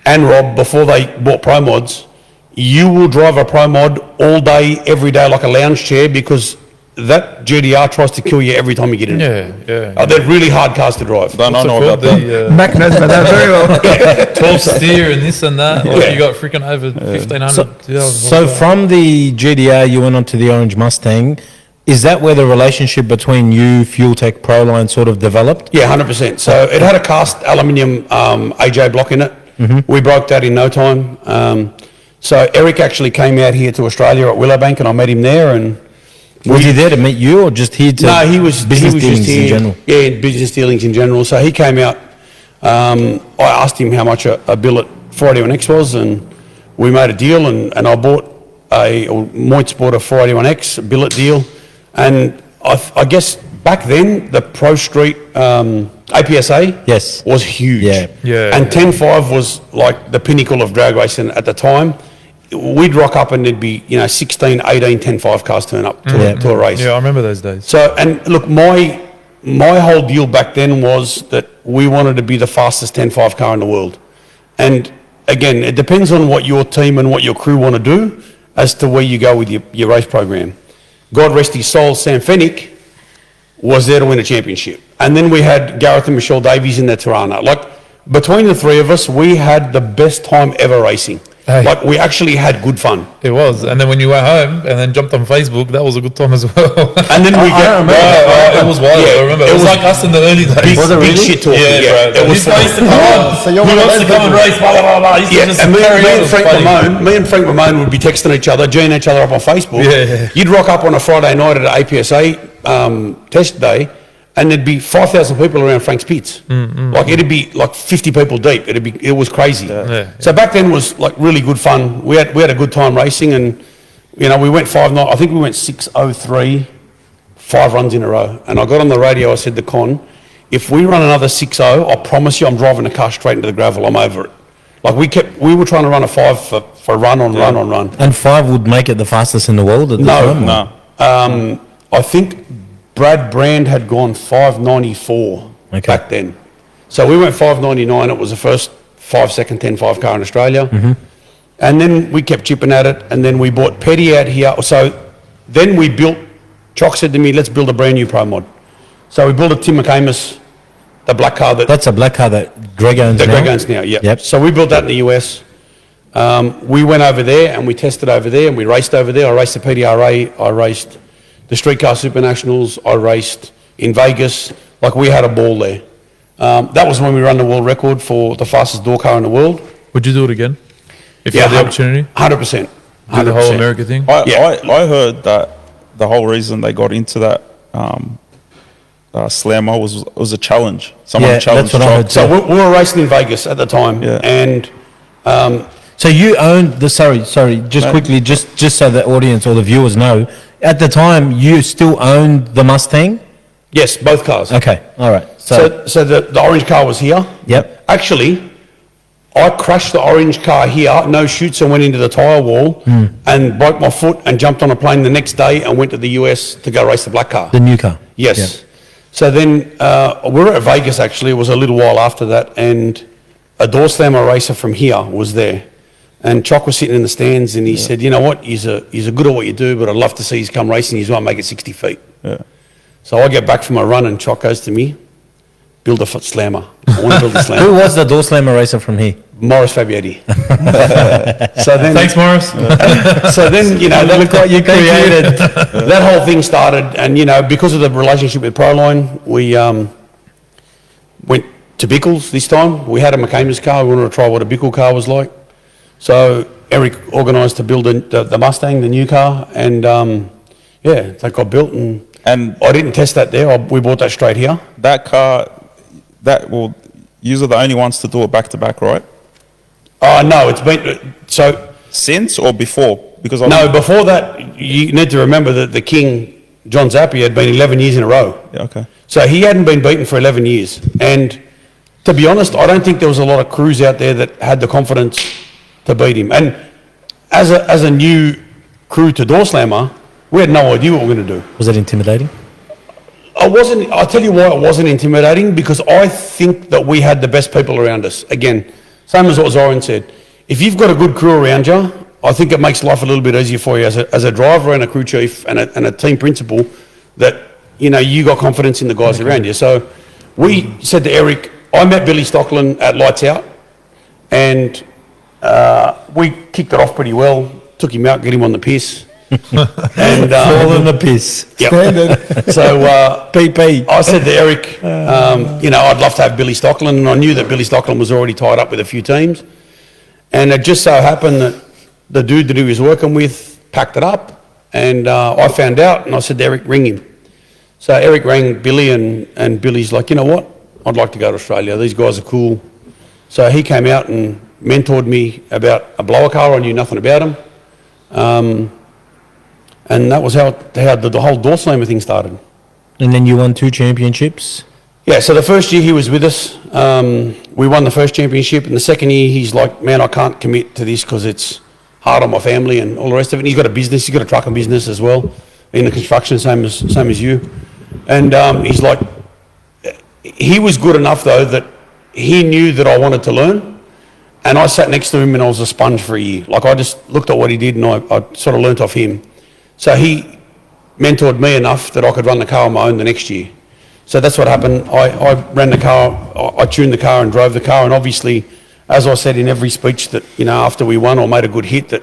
and Rob before they bought Pro Mods, you will drive a Pro Mod all day, every day like a lounge chair, because that GDR tries to kill you every time you get in it. Yeah. They're really hard cars to drive. Don't I What's it know called? about that? The Mac knows about that very well. 12 steer and this and that. Like Yeah. you got freaking over 1,500. So, 2,000. so from the GDR, you went on to the Orange Mustang. Is that where the relationship between you, Fuel Tech, Proline sort of developed? Yeah, 100%. So it had a cast aluminium AJ block in it. We broke that in no time. So Eric actually came out here to Australia at Willowbank, and I met him there, and Was he there to meet you or just here to No, he was business he was dealings just here. in general? Yeah, business dealings in general. So he came out. I asked him how much a billet 481X was, and we made a deal. And I bought Moitz bought a 481X billet deal, and I guess back then the Pro Street APSA Yes. was huge. Yeah. Yeah. And 10.5 was like the pinnacle of drag racing at the time. We'd rock up and there'd be 16, 18, 10.5 cars turn up to a race. Yeah, I remember those days. So, and look, my whole deal back then was that we wanted to be the fastest 10.5 car in the world. And again, it depends on what your team and what your crew want to do as to where you go with your race program. God rest his soul, Sam Fennick was there to win a championship. And then we had Gareth and Michelle Davies in the Tirana. Like, between the three of us, we had the best time ever racing. Hey. Like, we actually had good fun. It was. And then when you went home and then jumped on Facebook, that was a good time as well. And then we get... It was wild. Yeah, I remember. it It was was like us in the early days. Big, big shit talking. Yeah, bro. It was This guy used to come on. So you're Who one of wants to those come and people. race? Blah, blah, blah, blah. He used to Yeah, just and me carry on. and It was Frank funny. Ramone would be texting each other, G'ing each other up on Facebook. Yeah. You'd rock up on a Friday night at an APSA test day, and there'd be 5,000 people around Frank's pits. Like, it'd be like 50 people deep. It was crazy. Yeah. So back then was like really good fun. We had a good time racing, and we went 5-9. I think we went 6:03, 5 runs in a row. And I got on the radio. I said to Con, if we run another 6-0, I promise you, I'm driving the car straight into the gravel. I'm over it. Like we were trying to run a 5 for run on run on run. And 5 would make it the fastest in the world at the time? No. I think Brad Brand had gone 5.94 Okay. back then. So we went 5.99. It was the first 5-second 10.5 car in Australia. And then we kept chipping at it. And then we bought Petty out here. So then we built, Chock said to me, let's build a brand new Pro Mod. So we built a Tim McCamus, the black car That's a black car that Greg owns now? Greg owns now, yeah. Yep. So we built that in the US. We went over there and we tested over there and we raced over there. I raced the PDRA. I raced the Streetcar Super Nationals. I raced in Vegas. Like, we had a ball there. That was when we ran the world record for the fastest door car in the world. Would you do it again? If you had the opportunity? 100%. Do the whole America thing? I heard that the whole reason they got into that slammer was a challenge. Someone Yeah, challenged that's what I Chock. heard. So we were racing in Vegas at the time. Yeah. And So you owned the, sorry, just No. quickly, just so the audience or the viewers know, at the time you still owned the Mustang? yes, both cars. Okay, all right. So the orange car was here. Yep. Actually, I crashed the orange car here, no shoots, and went into the tyre wall and broke my foot and jumped on a plane the next day and went to the US to go race the black car. The new car? Yes. Yep. So then we were at Vegas, actually. It was a little while after that, and a door slammer racer from here was there. And Chock was sitting in the stands, and he said, you know what, he's good at what you do, but I'd love to see he's come racing. He's going to make it 60 feet. Yeah. So I get back from a run, and Chock goes to me, build a foot slammer. I want to build a Who slammer. was the door slammer racer from here? Morris Fabietti. So then, Thanks, Morris. so then, Look what you created. that whole thing started, and because of the relationship with Proline, we went to Bickles this time. We had a McCamus car. We wanted to try what a Bickle car was like. So Eric organised to build the Mustang, the new car, and that got built. And I didn't test that there. We bought that straight here. That car, you are the only ones to do it back to back, right? No, it's been so. Since or before? Because Before that, you need to remember that the King, John Zappi, had been 11 years in a row. Yeah, okay. So he hadn't been beaten for 11 years. And to be honest, I don't think there was a lot of crews out there that had the confidence to beat him. And as a new crew to door slammer, we had no idea what we were going to do. Was it intimidating? I'll tell you why it wasn't intimidating, because I think that we had the best people around us. Again, same as what Zoran said. If you've got a good crew around you, I think it makes life a little bit easier for you as a driver and a crew chief and a team principal, that, you got confidence in the guys around you. So we said to Eric, I met Billy Stockland at Lights Out, and we kicked it off pretty well, took him out, get him on the piss. And All in the piss. yep. So PP. I said to Eric, I'd love to have Billy Stockland, and I knew that Billy Stockland was already tied up with a few teams. And it just so happened that the dude that he was working with packed it up, And I found out, and I said to Eric, ring him. So Eric rang Billy, and Billy's like, you know what? I'd like to go to Australia. These guys are cool. So he came out and mentored me about a blower car. I knew nothing about him. And that was how the whole door slammer thing started. And then you won 2 championships. Yeah, so the first year he was with us, we won the first championship. And the second year he's like, man, I can't commit to this because it's hard on my family and all the rest of it. And he's got a business, he's got a trucking business as well in the construction, same as you. And he's like, he was good enough though that he knew that I wanted to learn. And I sat next to him and I was a sponge for a year. Like I just looked at what he did and I sort of learnt off him. So he mentored me enough that I could run the car on my own the next year. So that's what happened. I ran the car, I tuned the car and drove the car. And obviously, as I said in every speech that, you know, after we won or made a good hit, that,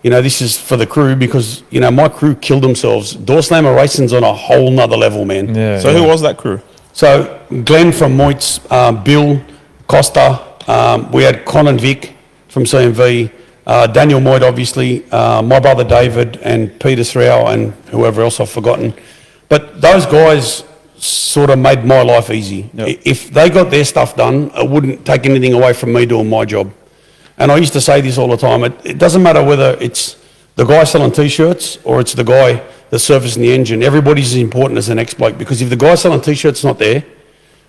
you know, this is for the crew because, you know, my crew killed themselves. Door slammer racing's on a whole nother level, man. Yeah, So who was that crew? So Glenn from Moitz, Bill, Costa, we had Con and Vic from CMV, Daniel Moit, obviously, my brother David, and Peter Srao, and whoever else I've forgotten. But those guys sort of made my life easy. Yep. If they got their stuff done, it wouldn't take anything away from me doing my job. And I used to say this all the time. It doesn't matter whether it's the guy selling T-shirts or it's the guy that's servicing the engine. Everybody's as important as the next bloke because if the guy selling T-shirts is not there,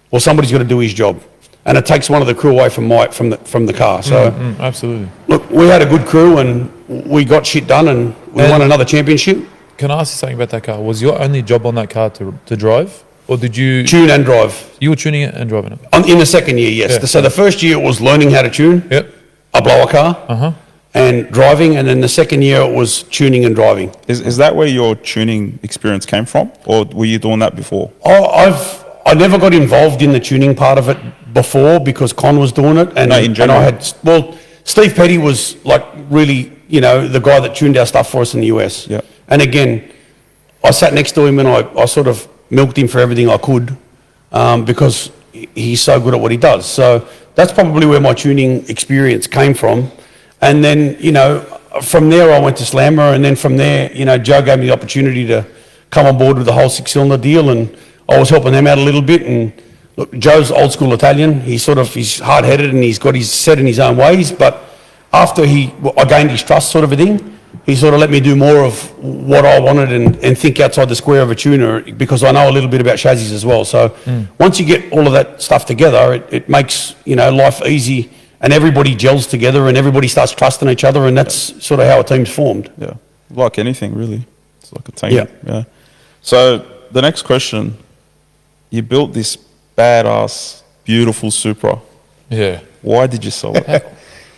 well, somebody's got to do his job. And it takes one of the crew away from the car. So, absolutely. look, we had a good crew and we got shit done and we won another championship. Can I ask you something about that car? Was your only job on that car to drive? Or did you... Tune and drive. You were tuning it and driving it? In the second year, yes. Yeah. So the first year it was learning how to tune Yep. a blower car and driving. And then the second year it was tuning and driving. Is that where your tuning experience came from? Or were you doing that before? I never got involved in the tuning part of it before because Con was doing it. And, No, in general. and I had... Well, Steve Petty was like really, you know, the guy that tuned our stuff for us in the US. Yeah. And again, I sat next to him and I sort of milked him for everything I could because he's so good at what he does. So that's probably where my tuning experience came from. And then, you know, from there I went to Slammer, and then from there, you know, Joe gave me the opportunity to come on board with the whole 6-cylinder deal, and I was helping them out a little bit. And look, Joe's old school Italian. He's hard-headed and he's got his set in his own ways. But after I gained his trust, sort of a thing, he sort of let me do more of what I wanted and think outside the square of a tuner because I know a little bit about chassis as well. So once you get all of that stuff together, it makes, you know, life easy and everybody gels together and everybody starts trusting each other, and that's sort of how a team's formed. Yeah. Like anything, really. It's like a team. Yeah. So the next question, you built this badass, beautiful Supra. Yeah. Why did you sell it?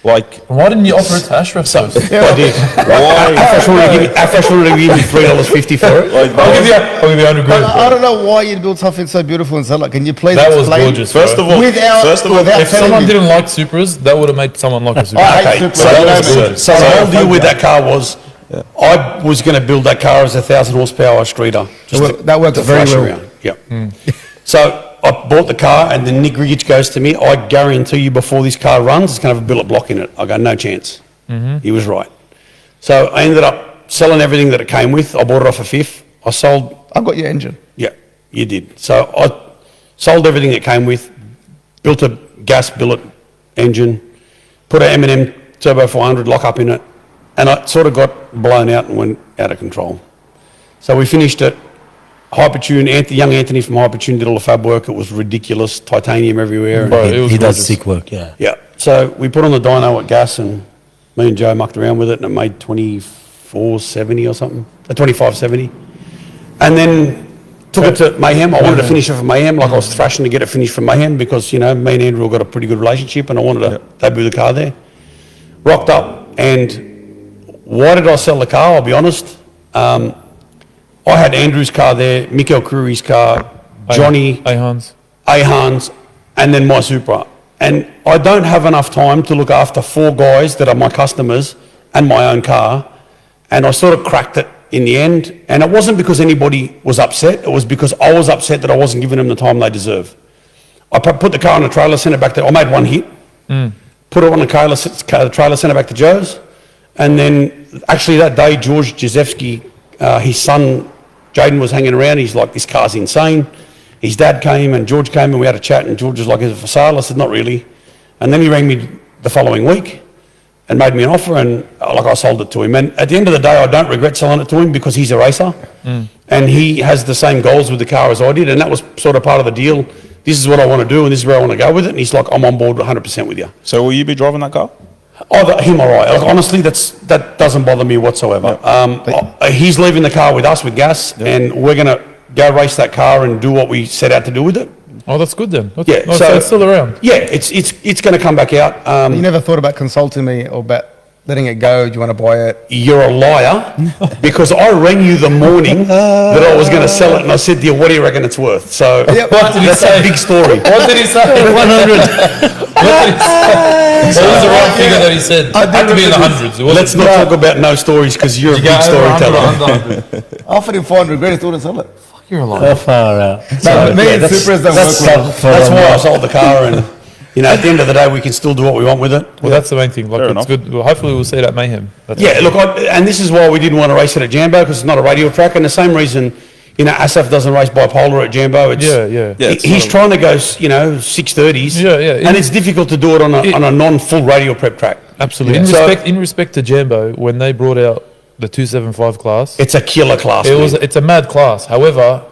Like, Why didn't you offer it to Ashraf first? I did. why? Afresh wanted to give me $3.50 for it. Like, I'll give you 100 grand. I don't know why you'd build something so beautiful and sell it. Can you please That was explain? gorgeous. First of all, Without If telling someone me. didn't like Supras, that would have made someone like a Supra. I hate Okay, Supra. so You know that was me. good. So the whole deal with that car was I was going to build that car as a 1,000 horsepower streeter. That works to very flash well. around. Yep. So I bought the car, and then Nick Grudge goes to me, I guarantee you before this car runs, it's going to have a billet block in it. I go, no chance. He was right. So I ended up selling everything that it came with. I bought it off a fifth. I sold... I've got your engine. Yeah, you did. So I sold everything it came with, built a gas billet engine, put a M&M Turbo 400 lock-up in it, and I sort of got blown out and went out of control. So we finished it. Hypertune, young Anthony from Hypertune did all the fab work. It was ridiculous, titanium everywhere. Bro, it was He does gorgeous. sick work, yeah. Yeah. So we put on the dyno at gas, and me and Joe mucked around with it, and it made 2470 or something, 2570. And then took it to Mayhem. I wanted to finish it for Mayhem, like I was thrashing to get it finished for Mayhem because, you know, me and Andrew got a pretty good relationship, and I wanted to debut the car there. Rocked up, and why did I sell the car? I'll be honest. I had Andrew's car there, Mikkel Crewy's car, Johnny, Ahans. Ahans, and then my Supra. And I don't have enough time to look after 4 guys that are my customers and my own car. And I sort of cracked it in the end. And it wasn't because anybody was upset. It was because I was upset that I wasn't giving them the time they deserve. I put the car on a trailer, sent it back to... I made one hit. Put it on the trailer, sent it back to Joe's. And then actually that day, George Jezewski his son, Jaden, was hanging around. He's like, this car's insane. His dad came and George came and we had a chat and George was like, is it for sale? I said, not really. And then he rang me the following week and made me an offer and like I sold it to him. And at the end of the day, I don't regret selling it to him because he's a racer and he has the same goals with the car as I did. And that was sort of part of the deal. This is what I want to do and this is where I want to go with it. And he's like, I'm on board 100% with you. So will you be driving that car? Oh, him all right. Like, honestly, that doesn't bother me whatsoever. He's leaving the car with us with gas and we're going to go race that car and do what we set out to do with it. Oh, that's good then. That's, Yeah, so it's still around. Yeah, it's going to come back out. You never thought about consulting me or about letting it go? Do you want to buy it? You're a liar because I rang you the morning that I was going to sell it and I said to you, what do you reckon it's worth? So What did he that's say? a big story. What did he say? 100. What did he say? What was the right figure that he said? It had to be in the hundreds. It wasn't- Let's not talk about no stories because you're a You big go over 100 or storyteller. 100. I offered him 400 grand, he still didn't sell it. You're a liar. Far out. No, me and that's- Supras don't work well. That's why I sold the car and, you know, at the end of the day, we can still do what we want with it. Well, that's the main thing. Like, Fair it's enough. good. Well, hopefully, we'll see that mayhem. That's Yeah, look, and this is why we didn't want to race it at Jambo because it's not a radial track, and the same reason, you know, Asaf doesn't race bipolar at Jambo. It's, Yeah, yeah. Yeah, it's he's not- trying to go, you know, 630s. Yeah, yeah. And it's difficult to do it on a non-full radial prep track. Absolutely. Yeah. In respect to Jambo, when they brought out the 275 class, It's a killer class. it's a mad class. However,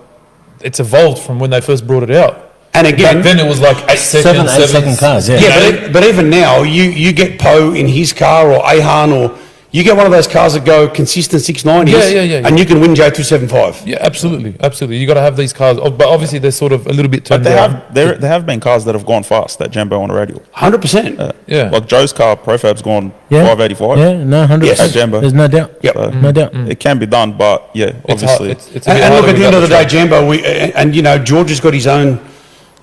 it's evolved from when they first brought it out. and Back again, then, it was like 8 seconds, 8 second cars, yeah. yeah, but even now, you get Poe in his car or Ahan or you get one of those cars that go consistent 690s Yeah. and you can win J275. Yeah, absolutely. You got to have these cars, but obviously they're sort of a little bit But turned they down. have there have been cars that have gone fast that Jambo on a radial. 100%. Yeah. Like Joe's car, Profab's gone Yeah. 585. Yeah, no, 100%. Yes. At Jambo. There's no doubt. Yep. No doubt. It can be done, but yeah, It's hard. obviously. It's a bit And look, harder at the end of the day, without Jambo, and you know, George has got his own,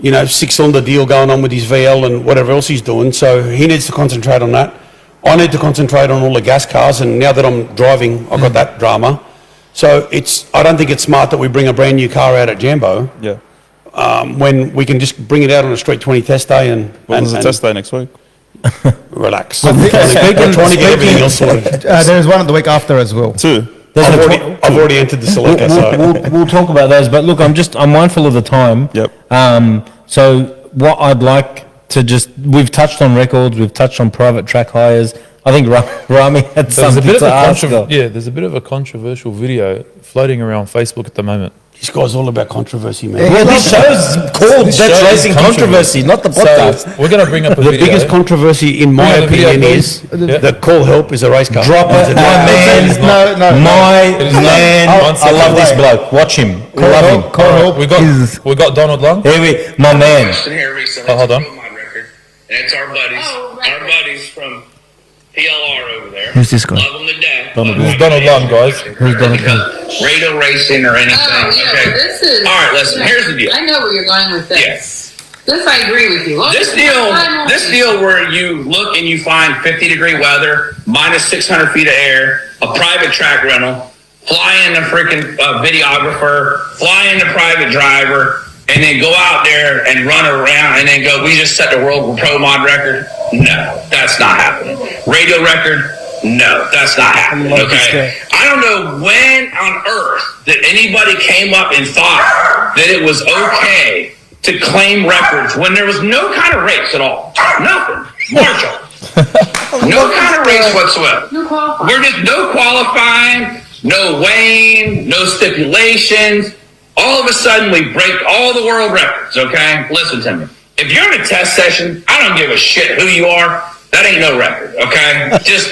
you know, 6-cylinder deal going on with his VL and whatever else he's doing, so he needs to concentrate on that. I need to concentrate on all the gas cars, and now that I'm driving, I've got that drama. So I don't think it's smart that we bring a brand new car out at Jambo Yeah. when we can just bring it out on a Street 20 test day and There's a test day next week. relax. We're trying to get everything else sorted. There's one the week after as well. 2. I've already entered the selector, so. We'll talk about those, but look, I'm mindful of the time. Yep. So what I'd like to we've touched on records, we've touched on private track hires. I think Rami had There's a something bit of to a ask. there's a bit of a controversial video floating around Facebook at the moment. This guy's all about controversy, man. Well, this show's called This That's show is Racing Controversy, not the podcast. So we're going to bring up a The video. biggest controversy, in my Bring up the video, opinion, please. is that Call Help is a race car. Drop it, my man. It's not. My It is not. man. One I love second. this bloke. Watch him. Love him. We got Donald Lung. Here my man. Here recently. Oh, hold on. It's a Promod record, and it's our buddies, our buddies from PLR over there. Who's this guy? Love them to death. This is Donald Lung, guys. Who's Donald Lung? Radio racing or anything. Oh, yeah, okay. well, this is. All right, listen. Here's the deal. I know where you're going with this. Yes. This I agree with you. This deal where you look and you find 50-degree weather, minus 600 feet of air, a private track rental, fly in the freaking videographer, fly in the private driver, and then go out there and run around and then go, we just set the world pro mod record? No, that's not happening. Radio record? No, that's not happening, okay? I don't know when on earth that anybody came up and thought that it was okay to claim records when there was no kind of race at all. Nothing. Marshall. No kind of race whatsoever. No qualifying. We're just no qualifying, no weighing, no stipulations. All of a sudden, we break all the world records, okay? Listen to me. If you're in a test session, I don't give a shit who you are. That ain't no record, okay? Just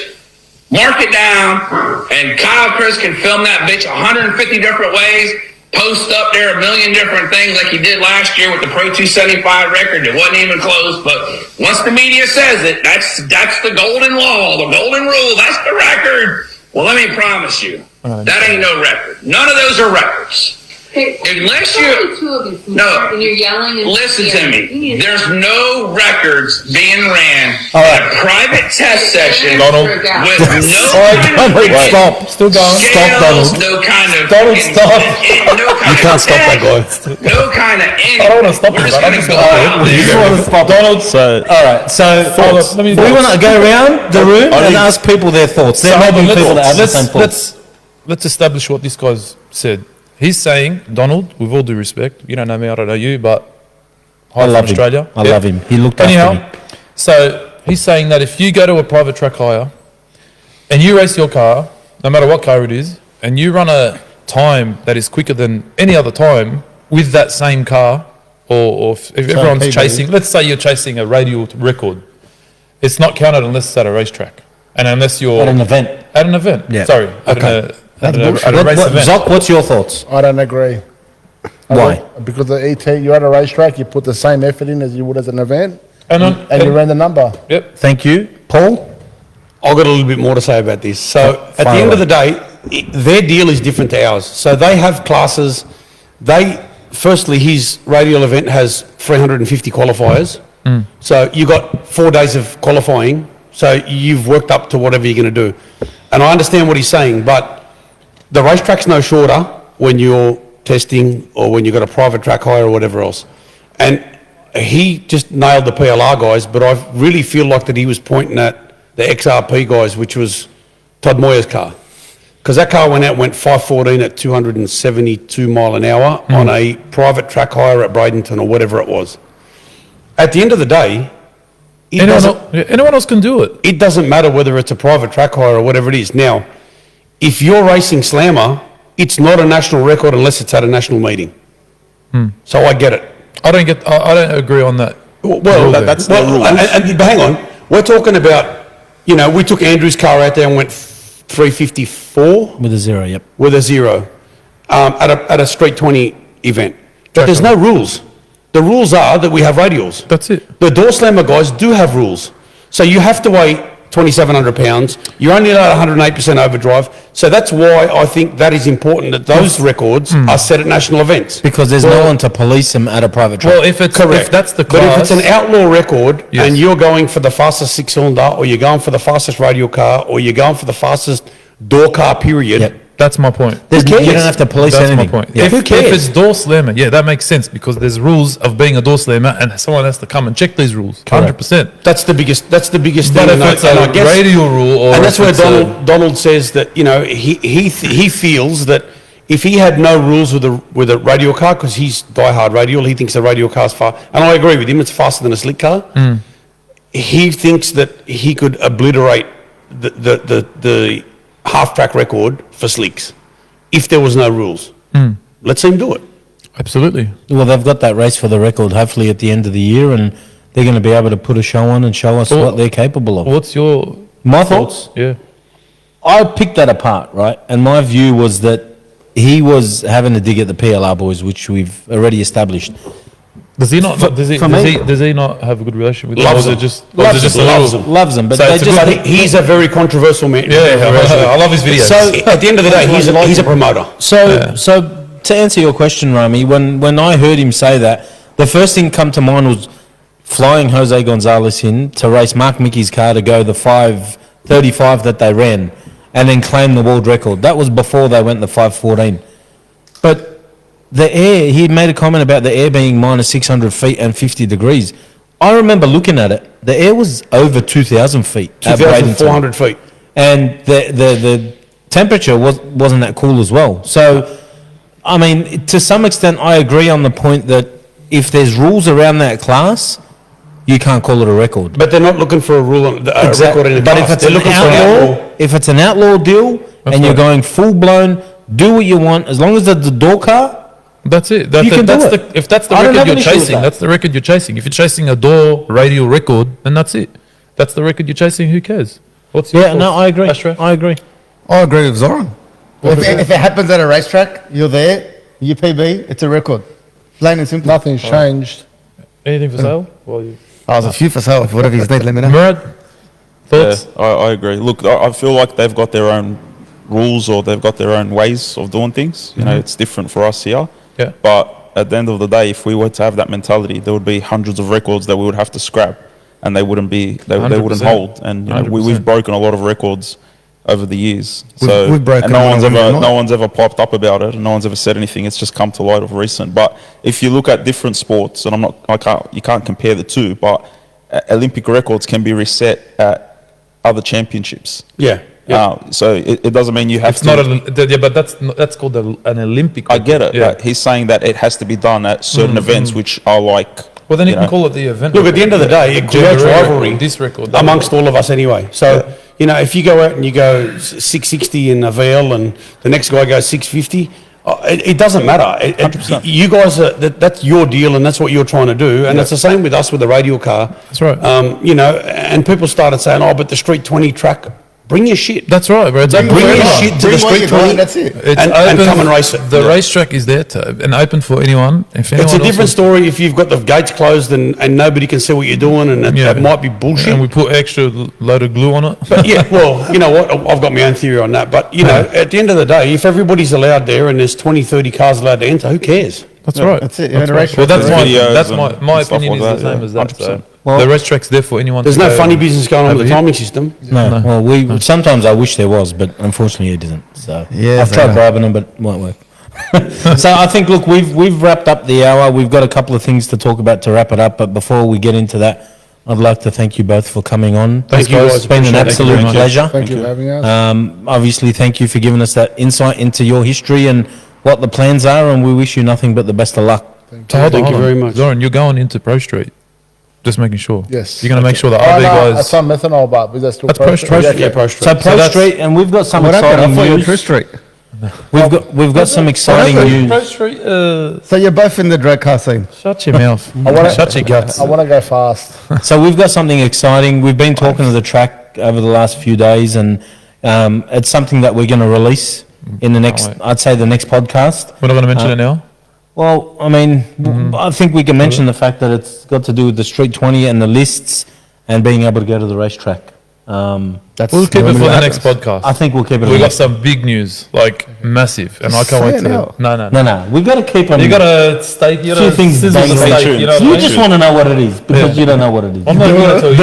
mark it down, and Kyle Chris can film that bitch 150 different ways, post up there a million different things like he did last year with the Pro 275 record. It wasn't even close, but once the media says it, that's the golden law, the golden rule, that's the record. Well, let me promise you, that ain't no record. None of those are records. Hey, Unless only two of you No. and you're yelling and Listen to screaming. me. You need to- There's no records being ran All in right. a private test session Donald. with All no right, kind Donald, of stop. Still going. Stop, scales, Donald. no kind of Donald, stop. no kind You can't stop that guy. No kind of anything. I don't want to stop We're him, just but I'm gonna just go gonna out do it. there. You want to stop Donald? So All right, so Thoughts. Let me- we want to go around the room I and think- ask people their thoughts. There may be people that have the same thoughts. let's establish what this guy's said. He's saying, Donald, with all due respect, you don't know me, I don't know you, but I love him. Australia. I love him. He looked after Anyhow, me. so he's saying that if you go to a private track hire and you race your car, no matter what car it is, and you run a time that is quicker than any other time with that same car, or if everyone's PB. chasing, let's say you're chasing a radial record, it's not counted unless it's at a racetrack. And unless you're... At an event. At an event. Yeah. Sorry. Okay. At a race event. Zoc, what's your thoughts? I don't agree. Why? Because the ET, you're at a racetrack, you put the same effort in as you would as an event, And you ran the number. Yep. Thank you. Paul? I've got a little bit more to say about this. So at the Fire end of away. the day, their deal is different to ours. So they have classes. Firstly, his radial event has 350 qualifiers. So you got 4 days of qualifying. So you've worked up to whatever you're going to do. And I understand what he's saying, but the racetrack's no shorter when you're testing or when you've got a private track hire or whatever else. And he just nailed the PLR guys, but I really feel like that he was pointing at the XRP guys, which was Todd Moyer's car. Because that car went 514 at 272 mile an hour on a private track hire at Bradenton or whatever it was. At the end of the day, anyone else can do it. it doesn't matter whether it's a private track hire or whatever it is. Now, if you're racing Slammer, it's not a national record unless it's at a national meeting. So I get it. I don't agree on that. Well, that's the rules. but hang on. We're talking about, we took Andrew's car out there and went 354 With a 0, yep. with a 0 at a Street 20 event. But there's no rules. The rules are that we have radials. That's it. The door slammer guys do have rules. So you have to weigh 2,700 pounds. You're only allowed 108% overdrive. So that's why I think that is important that those records are set at national events. Because there's no one to police him at a private track. Well, if that's the class... But if it's an outlaw record Yes. and you're going for the fastest six-cylinder or you're going for the fastest radial car or you're going for the fastest door car period, Yep. That's my point. You cares? don't have to police That's anything. my point. Yeah. If it's door slammer, yeah, that makes sense because there's rules of being a door slammer and someone has to come and check these rules. 100%. that's the biggest But thing. if it's and a I guess- radial rule or... and that's if where it's a- Donald says that he feels that if he had no rules with a radial car because he's diehard radial, he thinks a radial car's fast, and I agree with him. It's faster than a slick car. He thinks that he could obliterate the half track record for slicks if there was no rules. Let's him do it. Absolutely. Well, they've got that race for the record, hopefully at the end of the year, and they're going to be able to put a show on and show us what they're capable of. What's your... My thoughts? Yeah. I picked that apart, right? And my view was that he was having a dig at the PLR boys, which we've already established. Does he not? Does he not have a good relationship with them? Loves Or them. is it just? Loves or is it just them. a Loves little- them. Loves them, but So they it's a just... good- He's a very controversial man. Yeah, I love his videos. So At the end of the day, he's a promoter. So to answer your question, Rami, when I heard him say that, the first thing come to mind was flying Jose Gonzalez in to race Mark Mickey's car to go the 5:35 that they ran, and then claim the world record. That was before they went the 5:14. But the air, he made a comment about the air being minus 600 feet and 50 degrees. I remember looking at it. The air was over 2,000 feet. at Bradenton. 2,400 feet. And the temperature wasn't that cool as well. So, I mean, to some extent, I agree on the point that if there's rules around that class, you can't call it a record. But they're not looking for a rule on a record in the But class. if it's They're an looking for outlaw, if it's an outlaw deal and you're going full blown, do what you want as long as the door car. That's it. You can do it. If that's the I don't record have you're an issue with chasing, that. that's the record you're chasing. If you're chasing a door radial record, then that's it. That's the record you're chasing. Who cares? What's your Yeah, no, thoughts? I agree. Ashraf? I agree. I agree with Zoran. If it happens at a racetrack, you're there, you PB, it's a record. Plain and simple. Nothing's changed. Anything for sale? Well, you... There's a few for sale. Whatever you need, let me know. Murad, thoughts? Yeah, I agree. Look, I feel like they've got their own rules or they've got their own ways of doing things. You know, it's different for us here. Yeah. But at the end of the day, if we were to have that mentality, there would be hundreds of records that we would have to scrap, and they wouldn't be, they wouldn't 100%. hold. And you know, 100%. we've broken a lot of records over the years. We've broken and no one one's of them ever, tonight. no one's ever popped up about it, and no one's ever said anything. It's just come to light of recent. But if you look at different sports, and you can't compare the two, but Olympic records can be reset at other championships. Yeah. So it doesn't mean you have It's to. not a, but that's called an Olympic. I get it. Yeah. But he's saying that it has to be done at certain events, which are like. Well, then you can know. call it the event. Look, at the end of the day, it creates rivalry This record. that amongst record. all of us anyway. So, you know, if you go out and you go 660 in a VL and the next guy goes 650, it doesn't matter. You guys, that's your deal and that's what you're trying to do. And it's the same with us with the radial car. That's right. You know, and people started saying, oh, but the Street 20 track, bring your shit. That's right, bro. Bring your shit to the Street 20 That's it. It's and open, come and race it. The racetrack is there and open for anyone. If anyone It's a different else story if you've got the gates closed and nobody can see what you're doing and it might be bullshit. and we put extra load of glue on it. But yeah, well, you know what? I've got my own theory on that. But, you know, at the end of the day, if everybody's allowed there and there's 20, 30 cars allowed to enter, who cares? That's right. That's it. That's Yeah, the right. racetrack Well, that's is my videos that's and my stuff opinion like is the that, same yeah, as that. So 100%. the racetrack's there for anyone. There's to no go funny business going on have with a the hit. timing system. No, well, we sometimes I wish there was, but unfortunately it isn't. So Yeah, I've so- tried bribing them, but it won't work. So I think, look, we've wrapped up the hour. We've got a couple of things to talk about to wrap it up. But before we get into that, I'd like to thank you both for coming on. Thank you, guys. It's been an Appreciate it. absolute Thank you very much. pleasure. Thank you for having us. Obviously, thank you for giving us that insight into your history and what the plans are. And we wish you nothing but the best of luck. So hold on, Thank you hold on. very much. Zoran, you're going into Pro Street. Just making sure. Yes. You're going to make sure the Oh, RV no, guys. that's some methanol, but we just That's Pro Street. Yeah, Pro Street. So Pro that's- Street, and we've got some What happened? I exciting thought you were news. Chris Street. We've got some exciting Pro news. Street. So you're both in the drag car scene. Shut your mouth. Shut your guts. I want to go fast. So we've got something exciting. We've been talking to the track over the last few days, and it's something that we're going to release in the next, wait. I'd say, the next podcast. We're not going to mention it now. Well, I mean, I think we can mention the fact that it's got to do with the Street 20 and the lists and being able to go to the racetrack. That's We'll keep it for the normally next happens. podcast. I think we'll keep it. We on got that. some big news, like massive, and I can't wait Say to. it now. No. No, we've got to keep on. You got to stake. You got Few to things sizzle the banging. steak. You know what I You mean? just want to know what it is because you don't know what it is. I'm not going to tell you.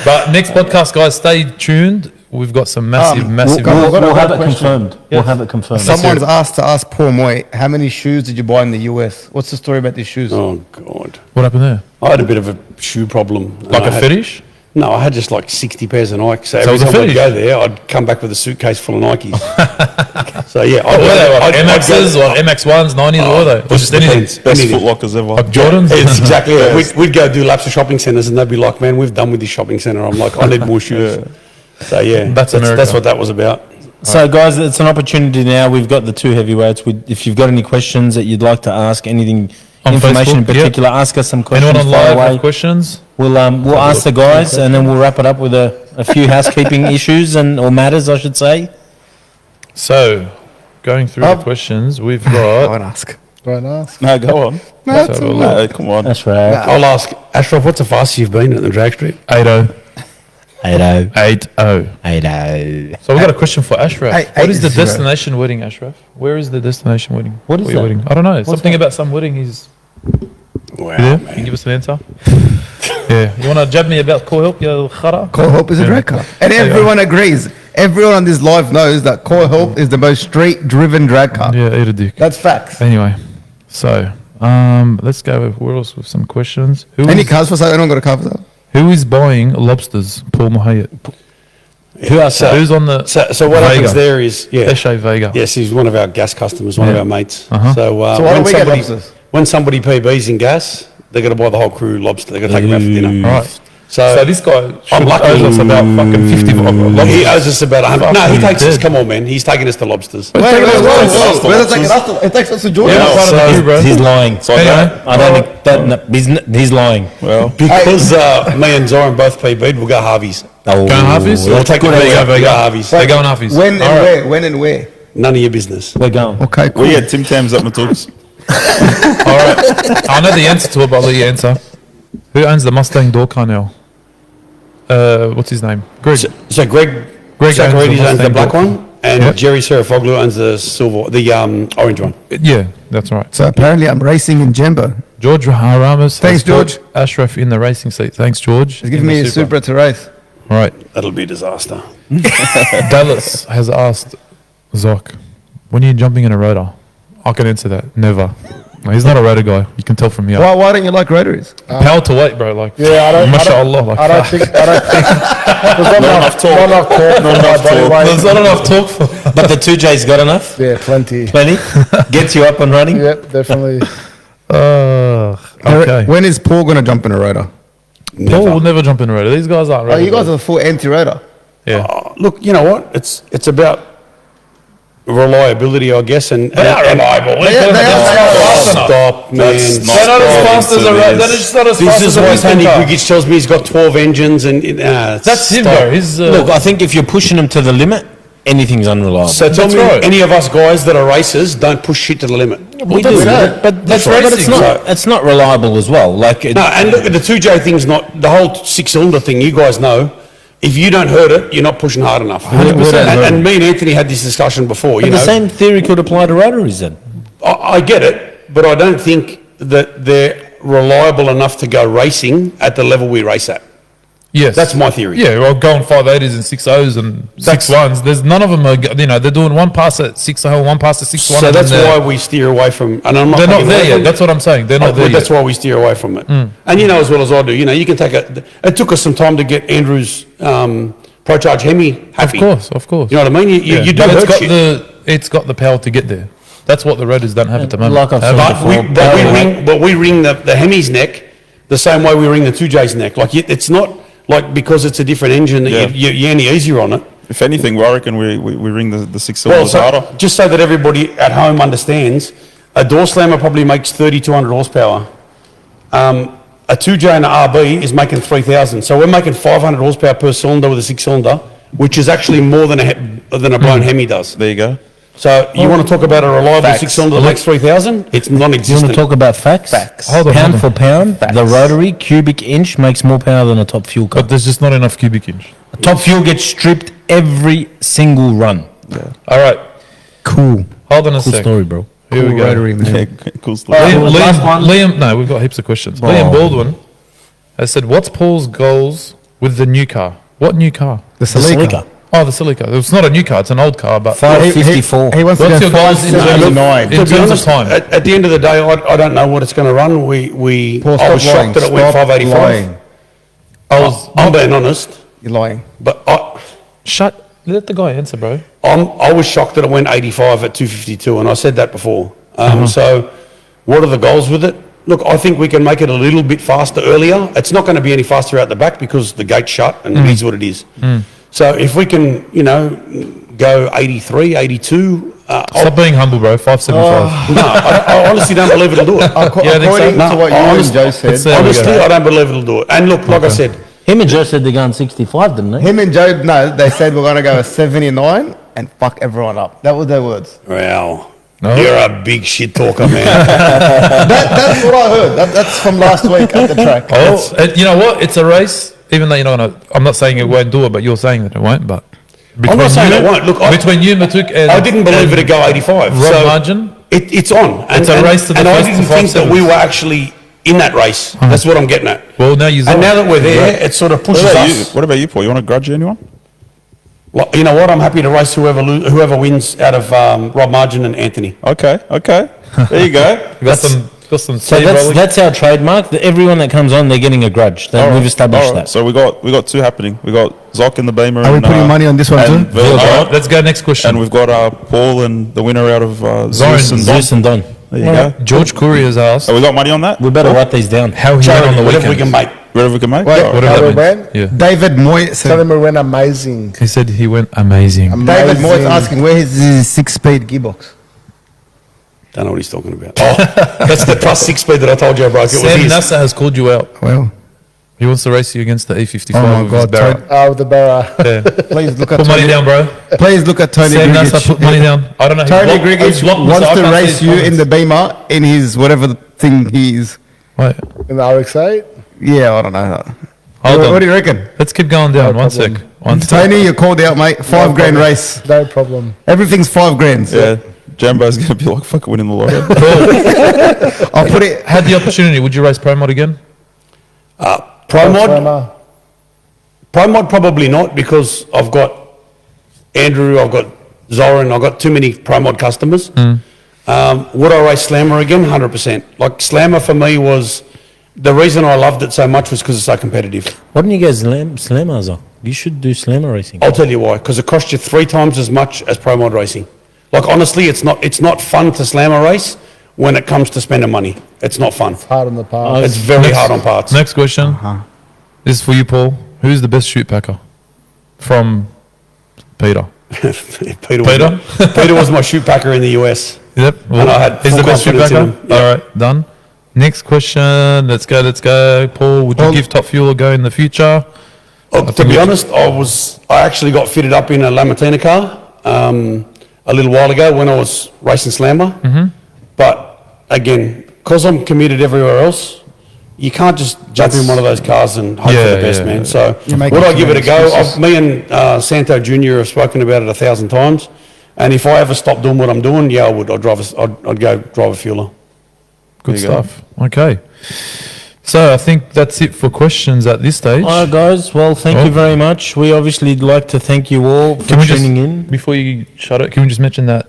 But next podcast, guys, stay tuned. We've got some massive. We'll have it confirmed. We'll have it confirmed. Someone's asked to ask Paul Moy, how many shoes did you buy in the US? What's the story about these shoes? Oh, God. What happened there? I had a bit of a shoe problem. Like a fetish? No, I had just like 60 pairs of Nikes. So it every was a time I'd fetish? go there, I'd come back with a suitcase full of Nikes. So, yeah. What were they? Like I'd go- MXs or MX1s, 90s? What were they? Or just anything? depends. Best Anything. footlockers ever. Like Jordans? It's exactly it. We'd go do laps of shopping centres and they'd be like, man, we've done with this shopping centre. I'm like, I need more shoes. So, yeah, That's America. that's what that was about. So, guys, it's an opportunity now. We've got the two heavyweights. If you've got any questions that you'd like to ask, anything, On information in Facebook, yep. particular, ask us some questions. Anyone on fire live away. have questions? We'll ask the guys, and then we'll wrap it up with a few housekeeping issues or matters, I should say. So, going through the questions, we've I got. won't ask. Don't ask. No, go on. Let's have a look. No, come on. That's right. I'll ask, Ashraf, what's the fastest you've been at the drag strip? 80. 80. 80. 80. So we've got a question for Ashraf. What is the 80. destination wedding, Ashraf? Where is the destination wedding? What is your that? wedding? I don't know. Something about some wedding. He's Wow, there. man. Can you give us an answer? Yeah. You want to jab me about Core Help, you khara? Core Help is a drag car. And everyone agrees. Everyone on this live knows that Core Help is the most street-driven drag car. Yeah, eat a dick. That's facts. Anyway, so let's go with where else with some questions. Any cars for sale? Anyone got a car for sale? Who is buying lobsters? Paul Mouhayet. Who else? Who's on the So what Vega. happens there is, yeah. Eshe Vega? Yes, he's one of our gas customers, one of Yeah. our mates. Uh-huh. So, So why when don't we get somebody lobsters? when somebody PBs in gas, they're going to buy the whole crew lobster. They're going to take them out for dinner. All right. So, So this guy I'm lucky. owes us about fucking 50 lobsters. he owes us about 100. No, he Fucking takes us. dead. Come on, man. He's taking us to lobsters. Wait, Where's the Where's it taking lobsters? us to? It takes us to Jordan. Yeah, No, part of the so- crew, bro. He's lying. So Anyway. I don't think that. No, he's lying. well, Because me and Zoran both PB'd, we'll go Harvey's. Oh, Going halfies? We'll take Good, the there you go, we'll go Vega. Harvey's. They're going halfies. When and All right. where? When and where? None of your business. We're going. Okay, cool. we had Tim Tams at Matooks. All right. I know the answer to it, but I'll let you answer. Who owns the Mustang door car now? What's his name? Greg. So Greg Greg Sacarides owns the Mustang black door. one, and Yep. Jerry Serafoglu owns the silver, the orange one. Yeah, that's right. So apparently I'm racing in Jembo. George Haramis. Thanks, has got George. Ashraf in the racing seat. Thanks, George. He's giving In me the a Supra to race. All right. That'll be a disaster. Dallas has asked Zoc, when are you jumping in a rotor? I can answer that. Never. No, he's not a rotor guy. You can tell from here. Why don't you like rotaries? Power to weight, bro. Like, Yeah, I don't mashallah. Like, I don't think there's not enough talk. Not enough talk. Not enough talk. there's not enough talk for. But the 2J's got enough? Yeah, plenty. Plenty? Gets you up and running? Yep, definitely. Okay. When is Paul going to jump in a rotor? Paul will never jump in a rotor. These guys aren't Oh, rotor. you guys are full anti-rotor. Yeah. Look, you know what? It's about reliability, I guess. And They are reliable. They are. Stop, man. That's not- They're not as fast as a rotor. This. They're just not as This fast is as a why Nissan Tony car. Grudge tells me he's got 12 engines and That's him, stop. bro. He's Look, I think if you're pushing them to the limit, anything's unreliable. So tell That's me, right. any of us guys that are racers don't push shit to the limit. we that's do, right. but That's but it's racing. not. It's not reliable as well. Like, No, and look, the 2J thing's not, the whole six-cylinder thing, you guys know, if you don't hurt it, you're not pushing hard enough. 100%. And me and Anthony had this discussion before, you the know. same theory could apply to rotaries then. I get it, but I don't think that they're reliable enough to go racing at the level we race at. yes. That's my theory. Yeah, well, going 580s and 6.0s and 6.1s. There's none of them are, they're doing one pass at 6.0, one pass at 6.1. So that's and why we steer away from, and I'm not they're not taking there away yet. from- That's what I'm saying. They're not there But that's yet. why we steer away from it. And you know as well as I do, you can take it took us some time to get Andrew's Pro Charge Hemi happy. Of course. You know what I mean? You do But hurt shit. it's got the power to get there. That's what the rotors don't have at the moment. Like I've said Have before, they? But we ring the Hemi's neck the same way we ring the 2J's neck. Like it's not like because it's a different engine that Yeah. you're any easier on it. If anything, I reckon we ring the six Well, cylinders so, harder. just so that everybody at home understands, a door slammer probably makes 3,200 horsepower. A 2J and an RB is making 3,000. So we're making 500 horsepower per cylinder with a six-cylinder, which is actually more than a blown Hemi does. There you go. So you want to talk about a reliable Facts. six-cylinder that makes 3,000? It's You want non-existent. to talk about facts? Hold on, Pound hold for pound, the rotary cubic inch makes more power than a top fuel car. But there's just not enough cubic inch. Top fuel gets stripped every single run. All right. Cool. Hold on a Cool sec. story, bro. Here we go. Rotary, man. Yeah, cool story. No, we've got heaps of questions. Liam Baldwin has said, what's Paul's goals with the new car? What new car? The Celica. Oh, the Celica. It's not a new car, it's an old car, but 554. He wants to what's go your goals in terms of, 579. in To be terms of honest, time? at the end of the day, I don't know what it's going to run. Paul, I was stop lying. shocked that it went Stop 585. lying. I'm being honest, You're lying. but Let the guy answer, bro. I was shocked that it went 85 at 252, and I said that before. So, what are the goals with it? Look, I think we can make it a little bit faster earlier. It's not going to be any faster out the back because the gate's shut, and it is what it is. So, if we can, go 83, 82, Stop being humble, bro. 575. no, I honestly don't believe it'll do it. Yeah, I think so. According to what you and honest- Joe said, There we go. Honestly, I don't believe it'll do it. And look, like I said, Him and Joe said they're going 65, didn't they? him and Joe, no, they said we're going to go a 79 and fuck everyone up. That was their words. wow, No. you're a big shit talker, man. That's what I heard. That's from last week at the track. Oh, you know what? It's a race. Even though you're not gonna, I'm not saying it won't do it, but you're saying that it won't. But I'm not saying it won't. Look, between you, Matuk, and I didn't believe and it'd go 85. Rob so Margin. it's on. It's a race to the And I first didn't to think that 5/7. we were actually in that race. That's what I'm getting at. Well, now you. And now that we're there, it sort of pushes us. What about you, Paul? You want to grudge anyone? Well, you know what? I'm happy to race whoever wins out of Rob Margin and Anthony. Okay. There you go. got some. So that's our trademark. Everyone that comes on, they're getting a grudge. We've established that. So we got two happening. We got Zoc in the Beamer. Are we and, putting money on this one and too? Verge. All right, let's go next question. And we've got Paul and the winner out of Zoran, Zeus and Don. Zeus and Don. There you go. George Curry has asked So we got money on that? We better write these down. how he went on the Whatever we weekend. can make. Whatever we can make? Wait, Yeah, Whatever How that we means. went? Yeah. David Moy Tell said, them we went amazing. He said he went amazing. David Moy's Amazing. asking where is his 6-speed gearbox? Don't know what he's talking about. Oh, that's the plus 6 speed that I told you I broke. It was Sam his. Nasser has called you out. Well, He wants to race you against the E55 Oh my with his God, Barra. Oh, the Barra. Yeah. please look at Put money Tony. down, bro. Please look at Tony Sam Nasser, Grigich. put money down. I don't know. he Tony blocked- he Grigich blocked me, wants so I to can't see race his you in comments. the Beamer in his whatever thing he is. Wait, In the RX-8. Yeah, I don't know. hold on. What do you reckon? Let's keep going down. No One problem. sec. One sec. Tony, you're called out, mate. $5 grand problem. race. No problem. Everything's $5 grand. Yeah. Jambo's going to be like fucking winning the lotto. I'll put it. Had the opportunity. Would you race Pro Mod again? Pro mod? Tremor. Pro mod probably not because I've got Andrew, I've got Zoran, I've got too many pro mod customers. Would I race Slammer again? 100%. Like Slammer for me was, the reason I loved it so much was because it's so competitive. Why don't you go slammers on? You should do slammer racing. I'll tell you why, because it costs you 3 times as much as pro mod racing. Like honestly, it's not fun to slammer race when it comes to spending money. It's not fun. Hard on the parts. It's very hard on parts. Next question. This is for you, Paul. Who's the best shoot packer? From Peter. Peter was my shoot packer in the US. Yep. Well, And I had he's full the best shoot confidence in packer. him. Yeah. All right, done. Next question. Let's go. Paul, would you give Top Fuel a go in the future? To be honest, I actually got fitted up in a Lamartina car a little while ago when I was racing Slammer. But again, because I'm committed everywhere else, you can't just jump in one of those cars and hope for the best, man. So would I give it a go? Me and Santo Jr. have spoken about it 1,000 times. And if I ever stop doing what I'm doing, yeah, I would. I'd go drive a fueler. Good stuff. Okay. So I think that's it for questions at this stage. All right, guys. Well, thank you very much. We obviously like to thank you all for tuning in. Before you shut it, can we just mention that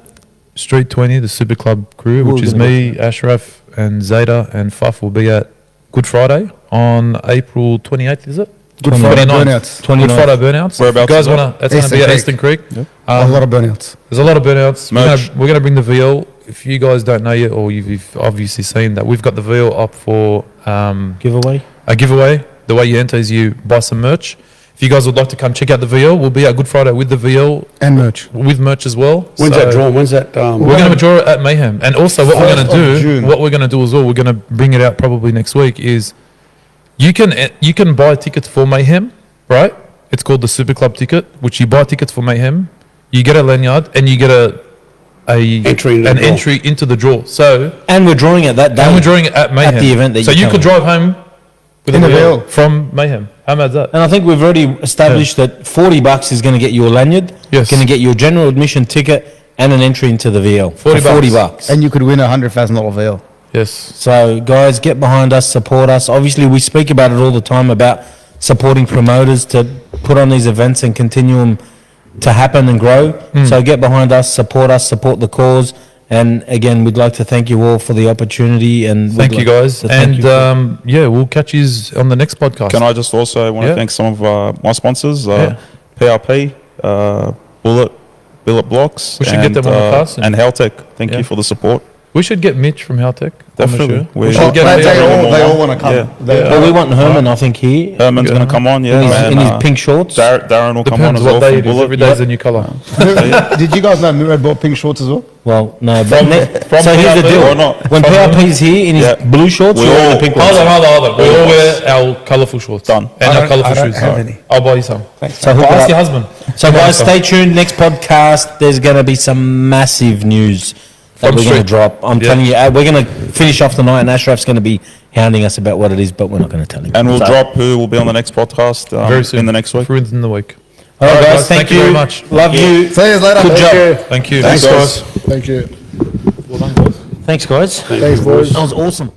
Street 20, the Super Club crew, which is me, Ashraf, and Zeta, and Faf will be at Good Friday on April 28th, is it? Good Friday 29th. burnouts. Good Friday burnouts. Whereabouts If you guys is that? want to, that's going to be at Eastern Creek. A lot of burnouts. There's a lot of burnouts. Merch. We're going to bring the VL. If you guys don't know yet, or you've obviously seen that, we've got the VL up for Giveaway. a giveaway. The way you enter is you buy some merch. If you guys would like to come check out the VL, we'll be at Good Friday with the VL. And merch. With merch as well. When's that drawn? When's that? We're going to draw it at Mayhem. And also what we're going to do, June. what we're going to do as well, we're going to bring it out probably next week, is you can buy tickets for Mayhem, right? It's called the Super Club ticket, which you buy tickets for Mayhem, you get a lanyard, and you get an entry into the draw. So, And we're drawing it that day. and we're drawing it at Mayhem. At the event that so you you come. could drive home with In a the VL VL. from Mayhem. How mad is that? And I think we've already established that $40 is going to get you a lanyard. Yes. Going to get you a general admission ticket and an entry into the VL. For $40. $40. And you could win a $100,000 VL. Yes. So, guys, get behind us, support us. Obviously, we speak about it all the time about supporting promoters to put on these events and continue them to happen and grow. So, get behind us, support the cause. And again, we'd like to thank you all for the opportunity. And Thank you, guys. And And yeah, we'll catch you on the next podcast. Can I just also want to Yeah. thank some of my sponsors, Yeah. PRP, Billet Blocks, We should get them on the cast and Haltech. Thank Yeah. you for the support. We should get Mitch from Haltech. Definitely. We We- should get They Mitch. all want to come. Yeah. well, we want Herman, I think, here. Herman's going to come on, yeah. in his and, pink shorts. Darren will come on Depends as well what day from it is. Bullet. Every day's a new colour. Did you guys know Murad bought pink shorts as well? Well, no, but from so here's the PRP deal. or not? When PRP's here in his Yeah. blue shorts, We you're wearing all- the pink ones. Hold on. We all wear our colourful shorts. Done. And our colourful I don't shoes. have any. I'll buy you some. So hook it Ask up. your husband. So guys, stay tuned. Next podcast, there's going to be some massive news that From we're going to Street. drop. I'm telling you, we're going to finish off the night, and Ashraf's going to be hounding us about what it is, but we're not going to tell him. And we'll So- drop who will be on the next podcast Very soon. in the next week. Within the week. All right, All right, guys, thank you very much. Love you. See you later. Good job. Thank you. Thanks, guys. Thank you. Thanks, guys. Thanks, boys. That was awesome.